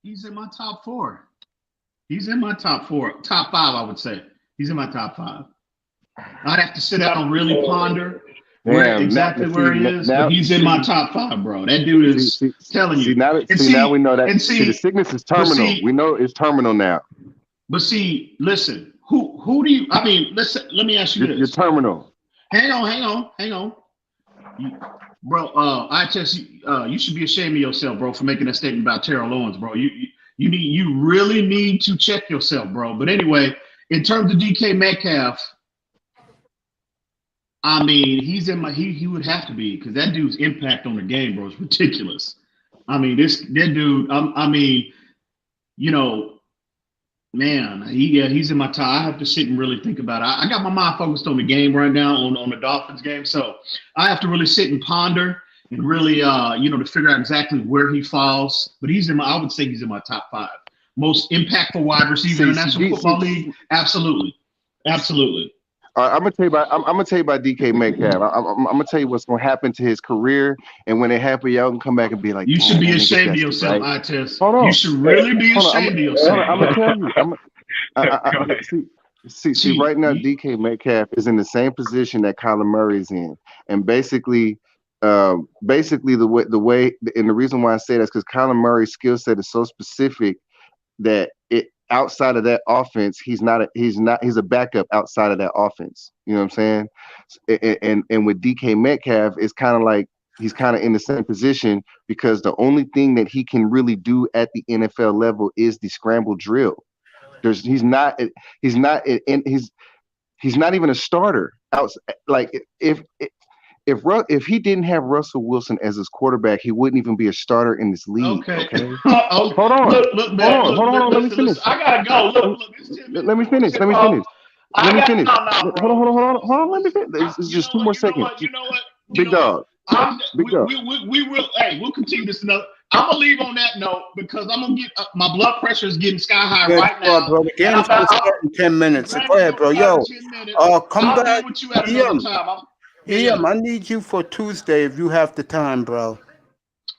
Speaker 2: He's in my top 4. He's in my top 4, top 5, I would say. He's in my top 5. I'd have to sit down and really ponder where he is, but he's in my top 5, bro. That dude is telling you.
Speaker 3: Now we know that. The sickness is terminal. We know it's terminal now.
Speaker 2: But see, listen, who do you? I mean, listen. Let me ask you this.
Speaker 3: You're terminal.
Speaker 2: Hang on. Bro, I tell you should be ashamed of yourself, bro, for making that statement about Terrell Owens, bro. You really need to check yourself, bro. But anyway, in terms of DK Metcalf, I mean, he's in my he would have to be, because that dude's impact on the game, bro, is ridiculous. I mean, that dude. I mean, you know, man, he's in my top. I have to sit and really think about it. I got my mind focused on the game right now, on the Dolphins game. So I have to really sit and ponder and really, to figure out exactly where he falls. But I would say he's in my top 5. Most impactful wide receiver in the National Football League. Absolutely.
Speaker 3: I'm gonna tell you about DK Metcalf. I'm gonna tell you what's gonna happen to his career, and when it happens, y'all can come back and be like,
Speaker 2: "You should be ashamed of yourself, right? Itez. Hold on. You should really be ashamed of yourself."
Speaker 3: I'm gonna tell you. See, right now, DK Metcalf is in the same position that Kyler Murray is in, and basically, the way, and the reason why I say that is because Kyler Murray's skill set is so specific that outside of that offense, he's a backup outside of that offense. You know what I'm saying? And with DK Metcalf, it's kind of like he's kind of in the same position, because the only thing that he can really do at the NFL level is the scramble drill. He's not even a starter. Like if he didn't have Russell Wilson as his quarterback, he wouldn't even be a starter in this league. Okay. Hold on. Let me finish.
Speaker 2: I gotta go.
Speaker 3: Let me finish. Hold on. Let me finish. It's just 2 more seconds.
Speaker 2: You know what?
Speaker 3: Big dog.
Speaker 2: We'll continue this another. I'm gonna leave on that note, because I'm gonna get my blood pressure is getting sky high right now.
Speaker 1: Bro, the game's gonna start in 10 minutes. Go ahead, bro. Yo, come back. I need you for Tuesday if you have the time, bro.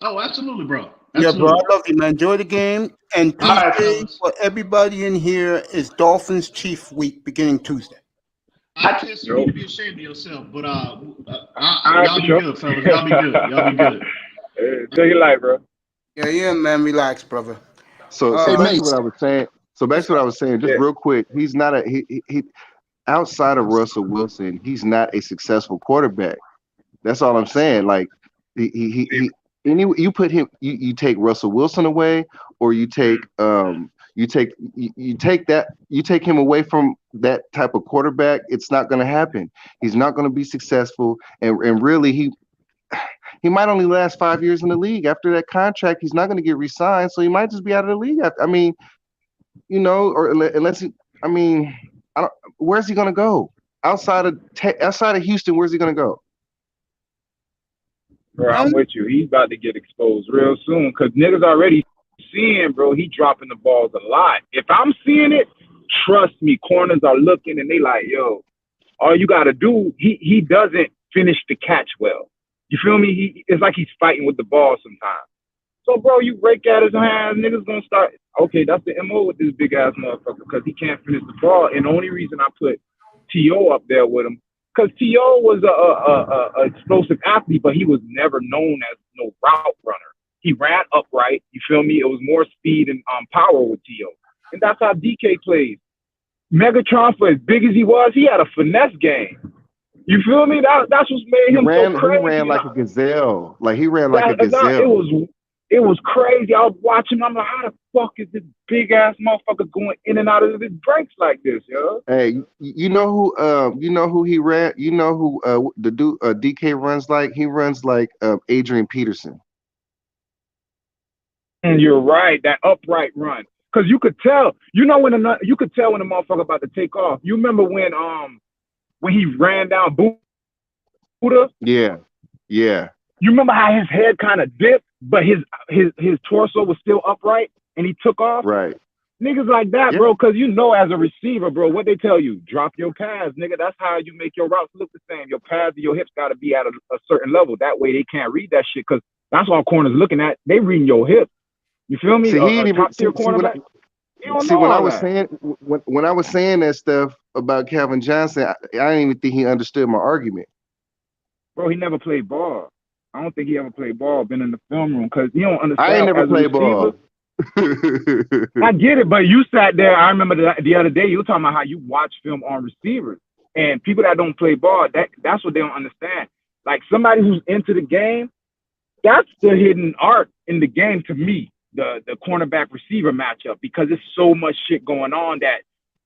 Speaker 2: Oh, absolutely, bro.
Speaker 1: Yeah, bro. I love you, man. Enjoy the game. And Tuesday for everybody in here is Dolphins Chief Week beginning Tuesday.
Speaker 2: I guess you need to be ashamed of yourself, but y'all be good, fellas. Y'all be good.
Speaker 10: Tell your life, bro.
Speaker 1: Yeah, man. Relax, brother.
Speaker 3: So basically what I was saying. Just real quick, he's not he outside of Russell Wilson, he's not a successful quarterback. That's all I'm saying. Like you put him, you take Russell Wilson away, or you take him away from that type of quarterback, it's not going to happen. He's not going to be successful, and really he might only last 5 years in the league. After that contract, he's not going to get re-signed, so he might just be out of the league. Where's he going to go? Outside of Houston, where's he going to go?
Speaker 10: Bro, I'm with you. He's about to get exposed real soon, because niggas already seeing, bro, he dropping the balls a lot. If I'm seeing it, trust me, corners are looking and they like, yo, all you got to do, he doesn't finish the catch well. You feel me? It's like he's fighting with the ball sometimes. So, bro, you break at his hands, niggas gonna start. Okay, that's the MO with this big ass motherfucker, because he can't finish the ball. And the only reason I put T.O. up there with him, because T.O. was a explosive athlete, but he was never known as no route runner. He ran upright. You feel me? It was more speed and power with T.O. And that's how DK plays. Megatron, for as big as he was, he had a finesse game. You feel me? That's what made him so crazy.
Speaker 3: He ran like a gazelle. Like he ran like a gazelle.
Speaker 10: It was crazy. I was watching. I'm like, how the fuck is this big ass motherfucker going in and out of his breaks like this, yo?
Speaker 3: Hey, you know who he ran? You know who the dude DK runs like? He runs like Adrian Peterson.
Speaker 10: And you're right. That upright run, because you could tell. You could tell when the motherfucker about to take off. You remember when he ran down Buddha?
Speaker 3: Yeah.
Speaker 10: You remember how his head kind of dipped, but his torso was still upright, and he took off?
Speaker 3: Right.
Speaker 10: Niggas like that, bro, because as a receiver, bro, what they tell you, drop your pads, nigga. That's how you make your routes look the same. Your pads and your hips got to be at a certain level. That way they can't read that shit, because that's all corners looking at. They reading your hips. You feel me?
Speaker 3: See, he ain't even
Speaker 10: top tier cornerback.
Speaker 3: When I was saying that stuff about Calvin Johnson, I didn't even think he understood my argument.
Speaker 10: Bro, he never played ball. I don't think he ever played ball. Been in the film room, because he don't understand.
Speaker 3: I ain't never played ball.
Speaker 10: I get it, but you sat there. I remember the other day you were talking about how you watch film on receivers, and people that don't play ball, that's what they don't understand. Like somebody who's into the game, that's the hidden art in the game to me. The cornerback receiver matchup, because there's so much shit going on that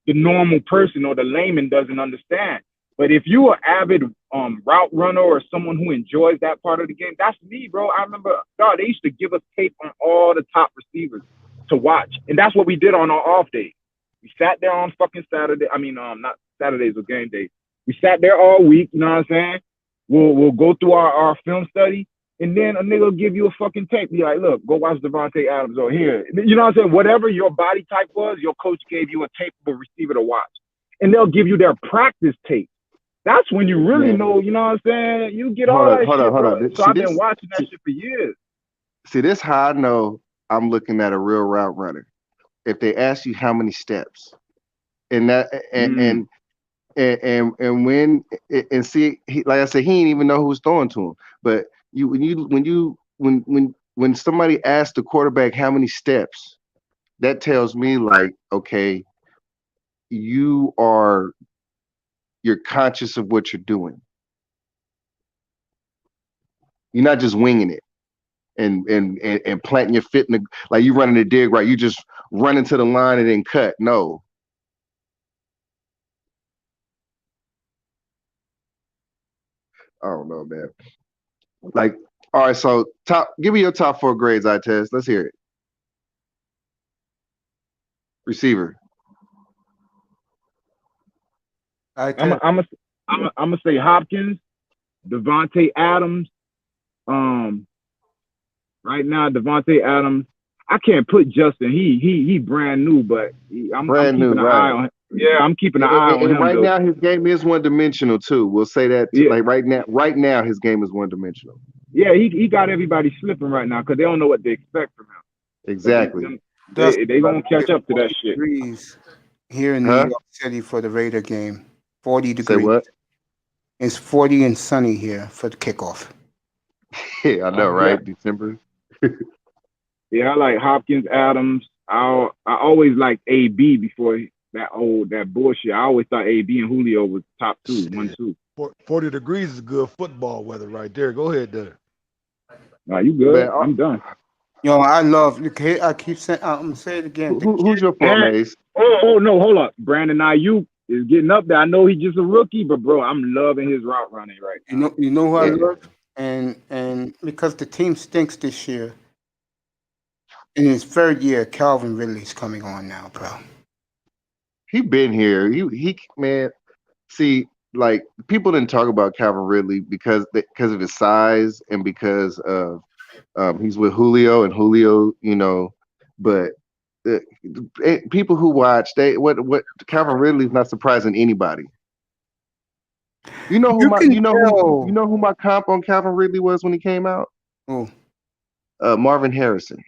Speaker 10: the normal person or the layman doesn't understand. But if you are avid route runner or someone who enjoys that part of the game, that's me, bro. I remember, they used to give us tape on all the top receivers to watch, and that's what we did on our off days. We sat there on fucking Saturday. I mean, not Saturdays or game days. We sat there all week. You know what I'm saying? We'll go through our film study, and then a nigga will give you a fucking tape. Be like, look, go watch Devontae Adams or here. You know what I'm saying? Whatever your body type was, your coach gave you a tapeable receiver to watch, and they'll give you their practice tape. That's when you really know, you know what I'm saying? You get all that shit, bro. So I've been watching that shit for years.
Speaker 3: See, this how I know I'm looking at a real route runner. If they ask you how many steps, and that and when see, like I said, he didn't even know who was throwing to him. But when somebody asks the quarterback how many steps, that tells me like, okay, you're conscious of what you're doing. You're not just winging it and planting your foot in the, like you running a dig right. You just run into the line and then cut. No. I don't know, man. Like, all right, so give me your top 4 grades, I test. Let's hear it. Receiver.
Speaker 10: I'm gonna say Hopkins, Devontae Adams. Right now Devontae Adams. I can't put Justin. He brand new, but I'm keeping an eye on him. Yeah, I'm keeping an eye on him.
Speaker 3: Right now, his game is one-dimensional too. We'll say that. Like right now, his game is one-dimensional.
Speaker 10: Yeah, he got everybody slipping right now because they don't know what they expect from him.
Speaker 3: Exactly.
Speaker 10: They gonna catch up to that shit.
Speaker 1: Here in New York City for the Raider game, 40 degrees.
Speaker 3: Say what?
Speaker 1: It's 40 and sunny here for the kickoff.
Speaker 3: Yeah, I know, right? December.
Speaker 10: Yeah, I like Hopkins, Adams. I always liked AB before that bullshit. I always thought AB and Julio was top 2, 1-2.
Speaker 4: 40 degrees is good football weather right there. Go ahead, there.
Speaker 10: Nah, you good? Man, I'm done.
Speaker 1: Yo, I love. I keep saying. I'm gonna say it again.
Speaker 3: Who's your fault, Mace?
Speaker 10: Oh no, hold up. Brandon Ayuk is getting up there. I know he's just a rookie, but bro, I'm loving his route running right now.
Speaker 1: You know who I love, and because the team stinks this year. In his 3rd year, Calvin Ridley's coming on now, bro.
Speaker 3: He been here. He man. See, like people didn't talk about Calvin Ridley because of his size and because of he's with Julio and Julio, you know. But people who watch, what Calvin Ridley's not surprising anybody. You know who my comp on Calvin Ridley was when he came out?
Speaker 1: Who?
Speaker 3: Marvin Harrison.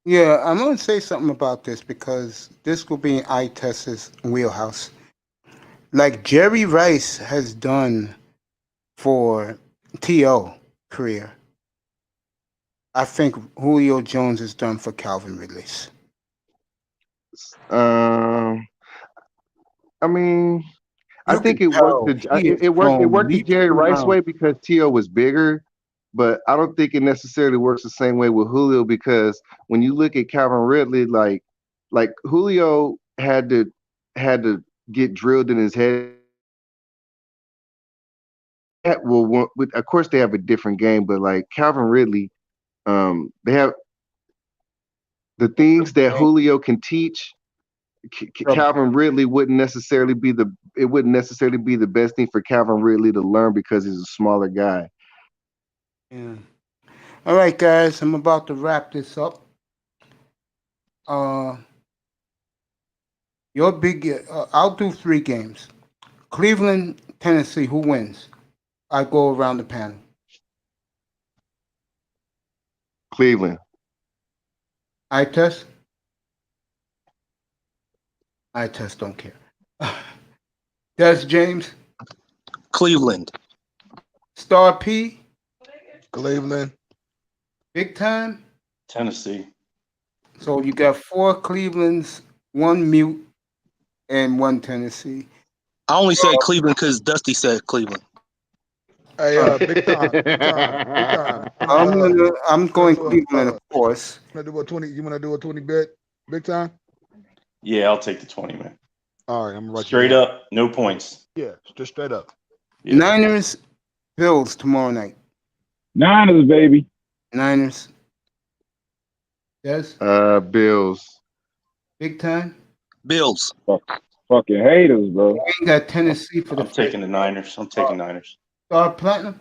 Speaker 1: Yeah, I'm going to say something about this because this will be in I-Test's wheelhouse. Like Jerry Rice has done for T.O. career, I think Julio Jones has done for Calvin Ridley's.
Speaker 3: I mean, I think it worked the Jerry Rice way because T.O. was bigger, but I don't think it necessarily works the same way with Julio because when you look at Calvin Ridley, like Julio had to get drilled in his head. Well, of course they have a different game, but like Calvin Ridley, they have the things that Julio can teach. Calvin Ridley wouldn't necessarily be the best thing for Calvin Ridley to learn because he's a smaller guy.
Speaker 1: Yeah. All right, guys, I'm about to wrap this up. Your big, I'll do 3 games. Cleveland, Tennessee, who wins? I go around the panel.
Speaker 3: Cleveland.
Speaker 1: I test don't care. Des James?
Speaker 11: Cleveland.
Speaker 1: Star P?
Speaker 4: Cleveland.
Speaker 1: Big time?
Speaker 5: Tennessee.
Speaker 1: So you got 4 Clevelands, 1 mute, and 1 Tennessee.
Speaker 11: I only said Cleveland because Dusty said Cleveland.
Speaker 4: Hey, big time. Big time.
Speaker 1: I'm going Cleveland, of course.
Speaker 4: You want to do a 20 bet? Big time?
Speaker 5: Yeah, I'll take the 20, man.
Speaker 4: All right, I'm gonna write
Speaker 5: straight up, no points.
Speaker 4: Yeah, just straight up.
Speaker 5: Yeah.
Speaker 1: Niners, Bills tomorrow night.
Speaker 10: Niners, baby.
Speaker 1: Niners. Yes.
Speaker 3: Bills.
Speaker 1: Big time.
Speaker 11: Bills.
Speaker 10: Fucking haters, bro.
Speaker 1: I ain't got Tennessee for the.
Speaker 5: I'm taking the Niners. I'm taking Niners.
Speaker 1: Star Platinum.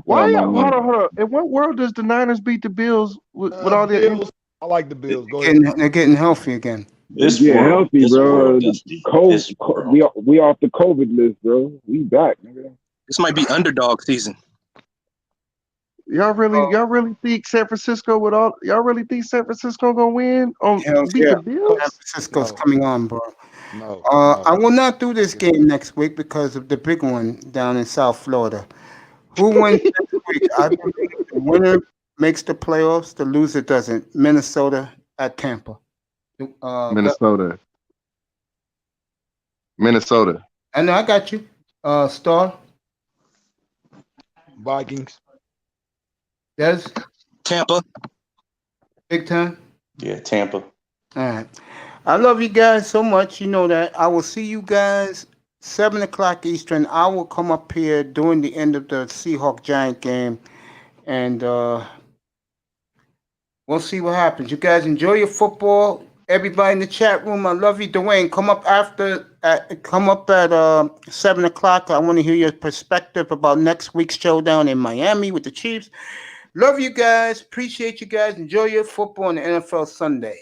Speaker 3: Why? Hold on. In what world does the Niners beat the Bills with all their?
Speaker 4: Bills? I like the Bills. Go ahead.
Speaker 1: They're getting healthy again.
Speaker 10: Healthy, bro. We off the COVID list, bro. We back, nigga.
Speaker 11: This might be underdog season.
Speaker 3: Y'all really think San Francisco gonna win beat the Bills?
Speaker 1: San Francisco's coming on, bro.
Speaker 4: No,
Speaker 1: I will not do this game next week because of the big one down in South Florida. Who wins next week? I believe the winner makes the playoffs. The loser doesn't. Minnesota at Tampa.
Speaker 3: Minnesota.
Speaker 1: I know. I got you. Star.
Speaker 4: Vikings.
Speaker 1: Des.
Speaker 11: Tampa.
Speaker 1: Big time.
Speaker 5: Yeah, Tampa.
Speaker 1: All right. I love you guys so much. You know that. I will see you guys 7:00 Eastern. I will come up here during the end of the Seahawks Giant game, and we'll see what happens. You guys enjoy your football. Everybody in the chat room, I love you. Dwayne, come up at 7:00. I want to hear your perspective about next week's showdown in Miami with the Chiefs. Love you guys. Appreciate you guys. Enjoy your football on the NFL Sunday.